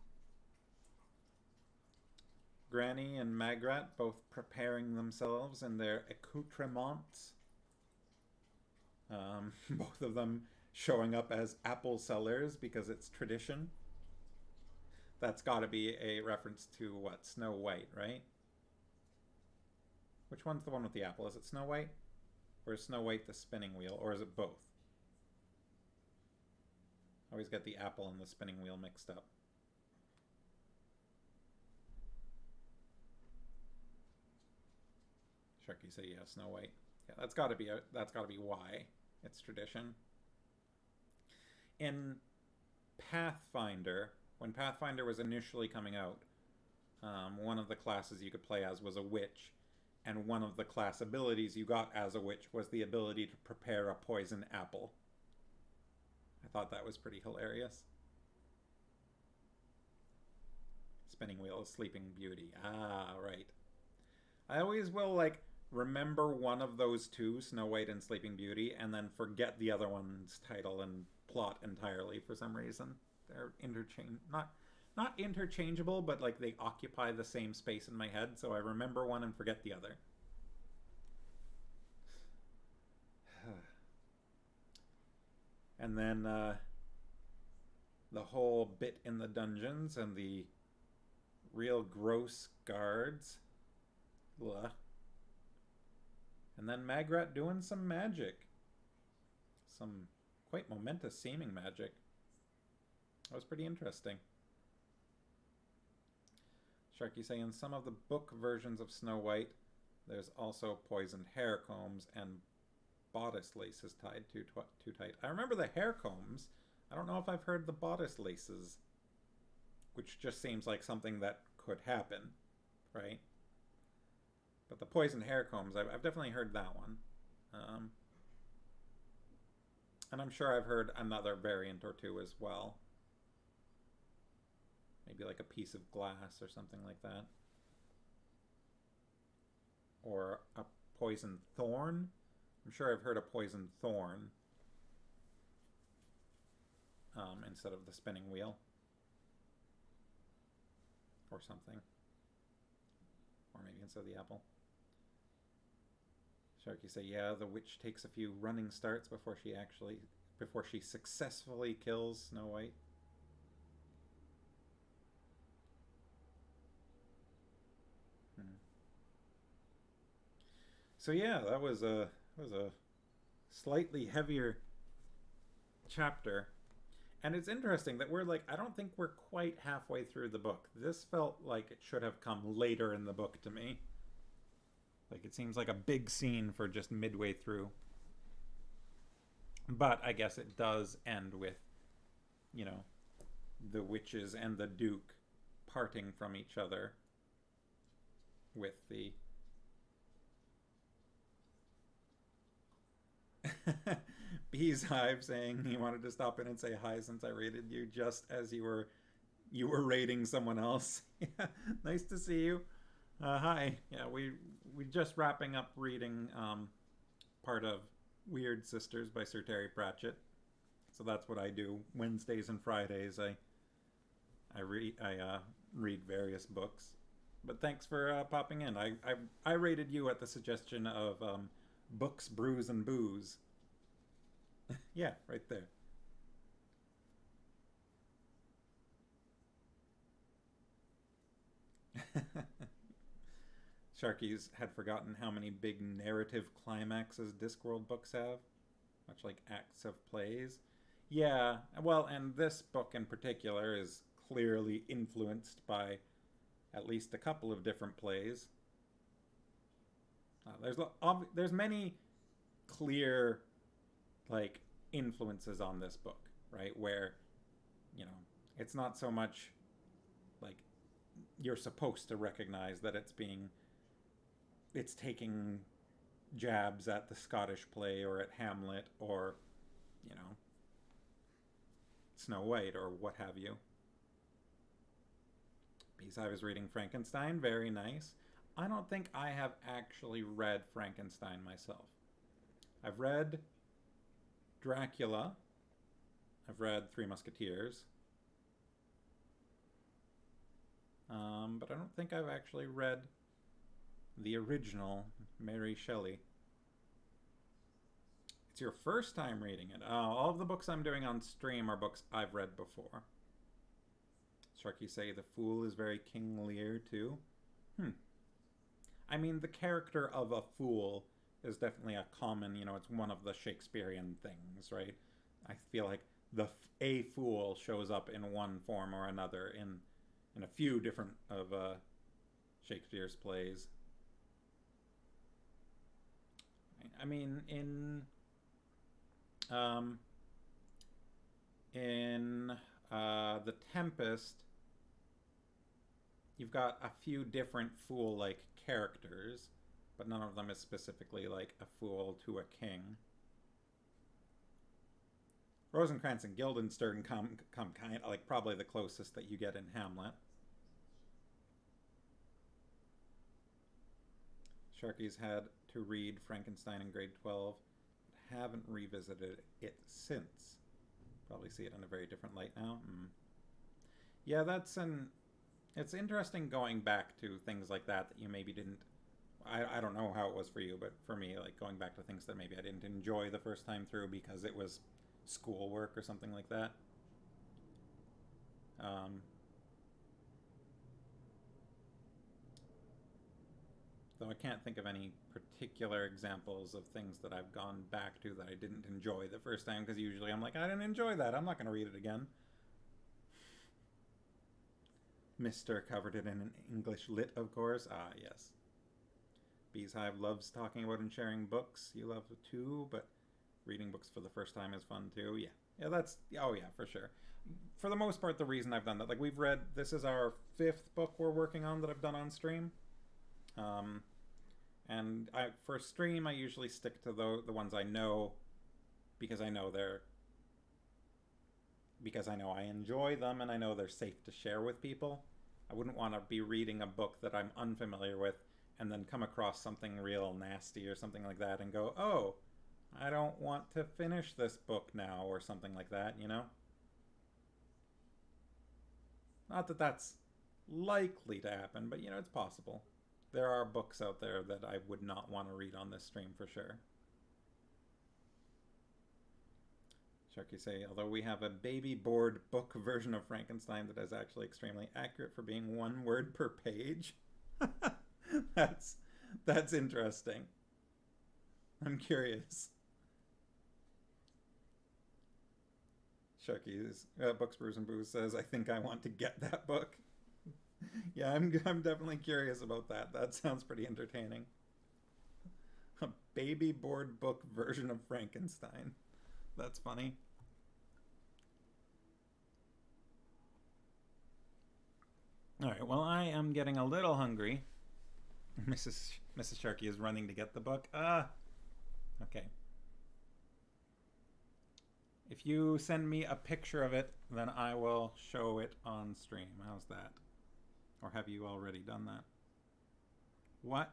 Granny and Magrat both preparing themselves in their accoutrements. Both of them showing up as apple sellers because it's tradition. That's got to be a reference to what? Snow White, right? Which one's the one with the apple? Is it Snow White? Or is Snow White the spinning wheel? Or is it both? I always get the apple and the spinning wheel mixed up. Sharky say yeah, Snow White. Yeah, that's got to be why it's tradition. In Pathfinder, when Pathfinder was initially coming out, one of the classes you could play as was a witch, and one of the class abilities you got as a witch was the ability to prepare a poison apple. I thought that was pretty hilarious. Spinning wheel is Sleeping Beauty. Ah, right. I always will, like, remember one of those two, Snow White and Sleeping Beauty, and then forget the other one's title and plot entirely for some reason. They're not interchangeable, but like they occupy the same space in my head, so I remember one and forget the other. And then the whole bit in the dungeons and the real gross guards. Blah. And then Magrat doing some magic. Some quite momentous seeming magic. That was pretty interesting. Sharky saying some of the book versions of Snow White, there's also poisoned hair combs and bodice laces tied too tight. I remember the hair combs. I don't know if I've heard the bodice laces, which just seems like something that could happen, right? But the poisoned hair combs, I've definitely heard that one. And I'm sure I've heard another variant or two as well. Maybe like a piece of glass or something like that. Or a poison thorn. I'm sure I've heard a poison thorn instead of the spinning wheel. Or something. Or maybe instead of the apple. Sharky say, yeah, the witch takes a few running starts before she successfully kills Snow White. So yeah, that was a slightly heavier chapter. And it's interesting that we're like, I don't think we're quite halfway through the book. This felt like it should have come later in the book to me. Like it seems like a big scene for just midway through. But I guess it does end with, you know, the witches and the Duke parting from each other with the Beeshive saying he wanted to stop in and say hi since I rated you just as you were rating someone else. Yeah, nice to see you. Hi. Yeah, we just wrapping up reading part of Wyrd Sisters by Sir Terry Pratchett. So that's what I do Wednesdays and Fridays. I read various books. But thanks for popping in. I rated you at the suggestion of Books, Brews, and Booze. Yeah, right there. Sharkies had forgotten how many big narrative climaxes Discworld books have, much like acts of plays. Yeah, well, and this book in particular is clearly influenced by at least a couple of different plays. There's many clear like influences on this book, right? Where, you know, it's not so much like you're supposed to recognize that it's taking jabs at the Scottish play or at Hamlet or, you know, Snow White or what have you. Because I was reading Frankenstein, very nice. I don't think I have actually read Frankenstein myself. I've read Dracula. I've read Three Musketeers. But I don't think I've actually read the original Mary Shelley. It's your first time reading it. Oh, all of the books I'm doing on stream are books I've read before. Sharky say the Fool is very King Lear too. I mean, the character of a fool is definitely a common, it's one of the Shakespearean things, right? I feel like a fool shows up in one form or another in a few different of Shakespeare's plays. I mean, in The Tempest, you've got a few different fool-like characters, but none of them is specifically like a fool to a king. Rosencrantz and Guildenstern come kind of like probably the closest that you get in Hamlet. Sharky's had to read Frankenstein in grade 12, but haven't revisited it since. Probably see it in a very different light now. Yeah, it's interesting going back to things like that you maybe didn't. I don't know how it was for you, but for me, like going back to things that maybe I didn't enjoy the first time through because it was schoolwork or something like that. Though I can't think of any particular examples of things that I've gone back to that I didn't enjoy the first time, because usually I'm like, I didn't enjoy that, I'm not going to read it again. Mr. covered it in an English lit, of course. Ah, yes. Beeshive loves talking about and sharing books. You love it too, but reading books for the first time is fun too. Yeah, oh yeah, for sure. For the most part, the reason I've done that, like we've read, this is our 5th book we're working on that I've done on stream. And for stream, I usually stick to the ones I know, because I know I enjoy them and I know they're safe to share with people. I wouldn't want to be reading a book that I'm unfamiliar with and then come across something real nasty or something like that and go, oh, I don't want to finish this book now, or something like that, Not that that's likely to happen, but it's possible. There are books out there that I would not want to read on this stream for sure. Sharky say, although we have a baby board book version of Frankenstein that is actually extremely accurate for being 1 word per page. That's interesting. I'm curious. Sharky's Books, Brews, and Booze says, I think I want to get that book. Yeah, I'm definitely curious about that. That sounds pretty entertaining. A baby board book version of Frankenstein. That's funny. Alright, well, I am getting a little hungry. Mrs. Sharky is running to get the book. Okay. If you send me a picture of it, then I will show it on stream. How's that? Or have you already done that? What?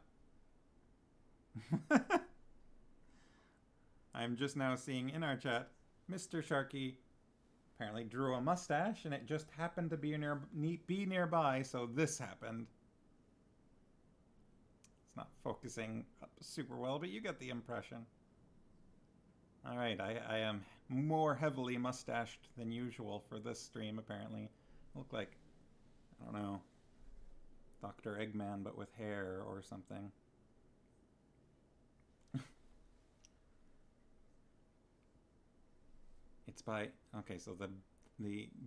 I'm just now seeing in our chat, Mr. Sharky apparently drew a mustache, and it just happened to be nearby, so this happened. It's not focusing up super well, but you get the impression. Alright, I am more heavily mustached than usual for this stream, apparently. I look like, I don't know, Dr. Eggman, but with hair or something. It's by, okay, so the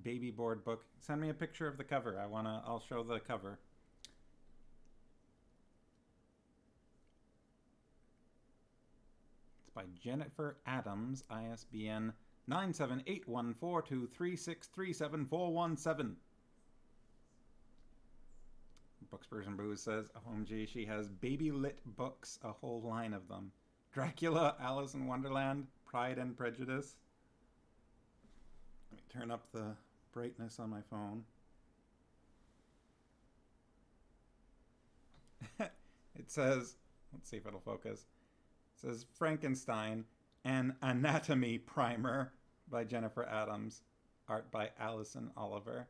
baby board book. Send me a picture of the cover. I'll show the cover. It's by Jennifer Adams, ISBN 9781423637417. Books, Brews, and Booze says, OMG, she has baby lit books, a whole line of them. Dracula, Alice in Wonderland, Pride and Prejudice. Let me turn up the brightness on my phone. It says, let's see if it'll focus. It says Frankenstein, an Anatomy Primer by Jennifer Adams, art by Alison Oliver.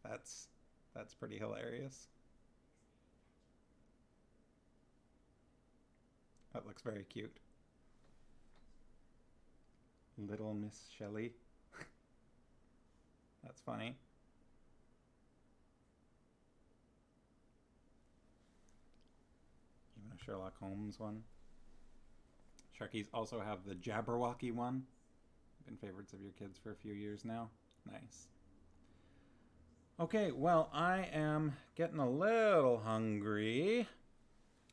That's pretty hilarious. That looks very cute. Little Miss Shelley. That's funny. Even a Sherlock Holmes one. Sharkies also have the Jabberwocky one. Been favorites of your kids for a few years now. Nice. Okay, well, I am getting a little hungry.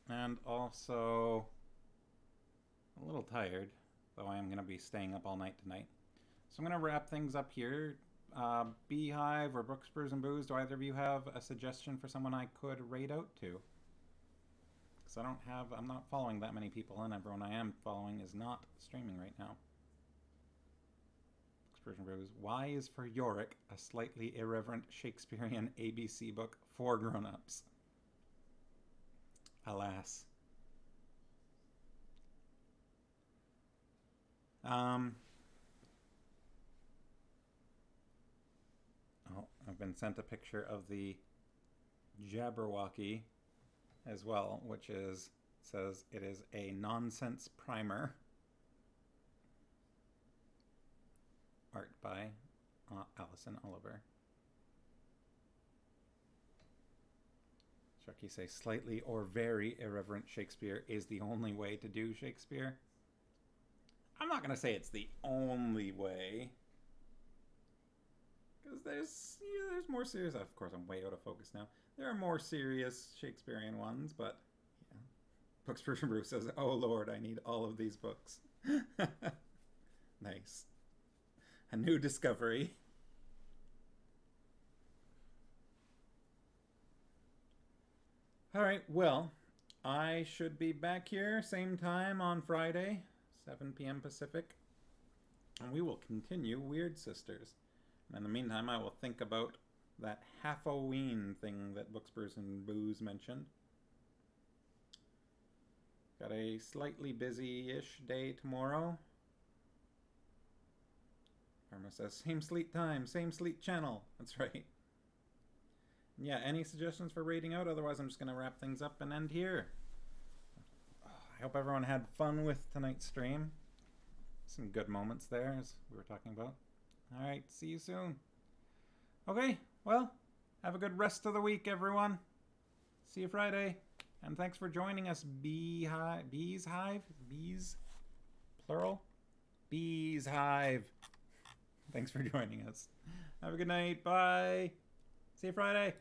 And also a little tired. Though I am going to be staying up all night tonight. So I'm going to wrap things up here. Beehive or Books, Brews, and Booze, do either of you have a suggestion for someone I could raid out to? Because I'm not following that many people, and everyone I am following is not streaming right now. Books, Brews, and Brews. Why is for Yorick a slightly irreverent Shakespearean ABC book for grown-ups? Alas. Oh, I've been sent a picture of the Jabberwocky as well, which says it is a nonsense primer. Art by Alison Oliver. Sharky say slightly or very irreverent Shakespeare is the only way to do Shakespeare. I'm not going to say it's the only way. Because there's more serious... Of course, I'm way out of focus now. There are more serious Shakespearean ones, but... Yeah. Books Persian Brew says, oh Lord, I need all of these books. Nice. A new discovery. Alright, well, I should be back here same time on Friday, 7 p.m. Pacific. And we will continue Wyrd Sisters. And in the meantime, I will think about that Halloween thing that Books, Brews, and Booze mentioned. Got a slightly busy-ish day tomorrow. Karma says, same sleep time, same sleep channel. That's right. Yeah, any suggestions for rating out? Otherwise, I'm just going to wrap things up and end here. I hope everyone had fun with tonight's stream. Some good moments there, as we were talking about. All right, see you soon. Okay, well, have a good rest of the week, everyone. See you Friday. And thanks for joining us, Bees Hive? Bees? Plural? Bees Hive. Thanks for joining us. Have a good night. Bye. See you Friday.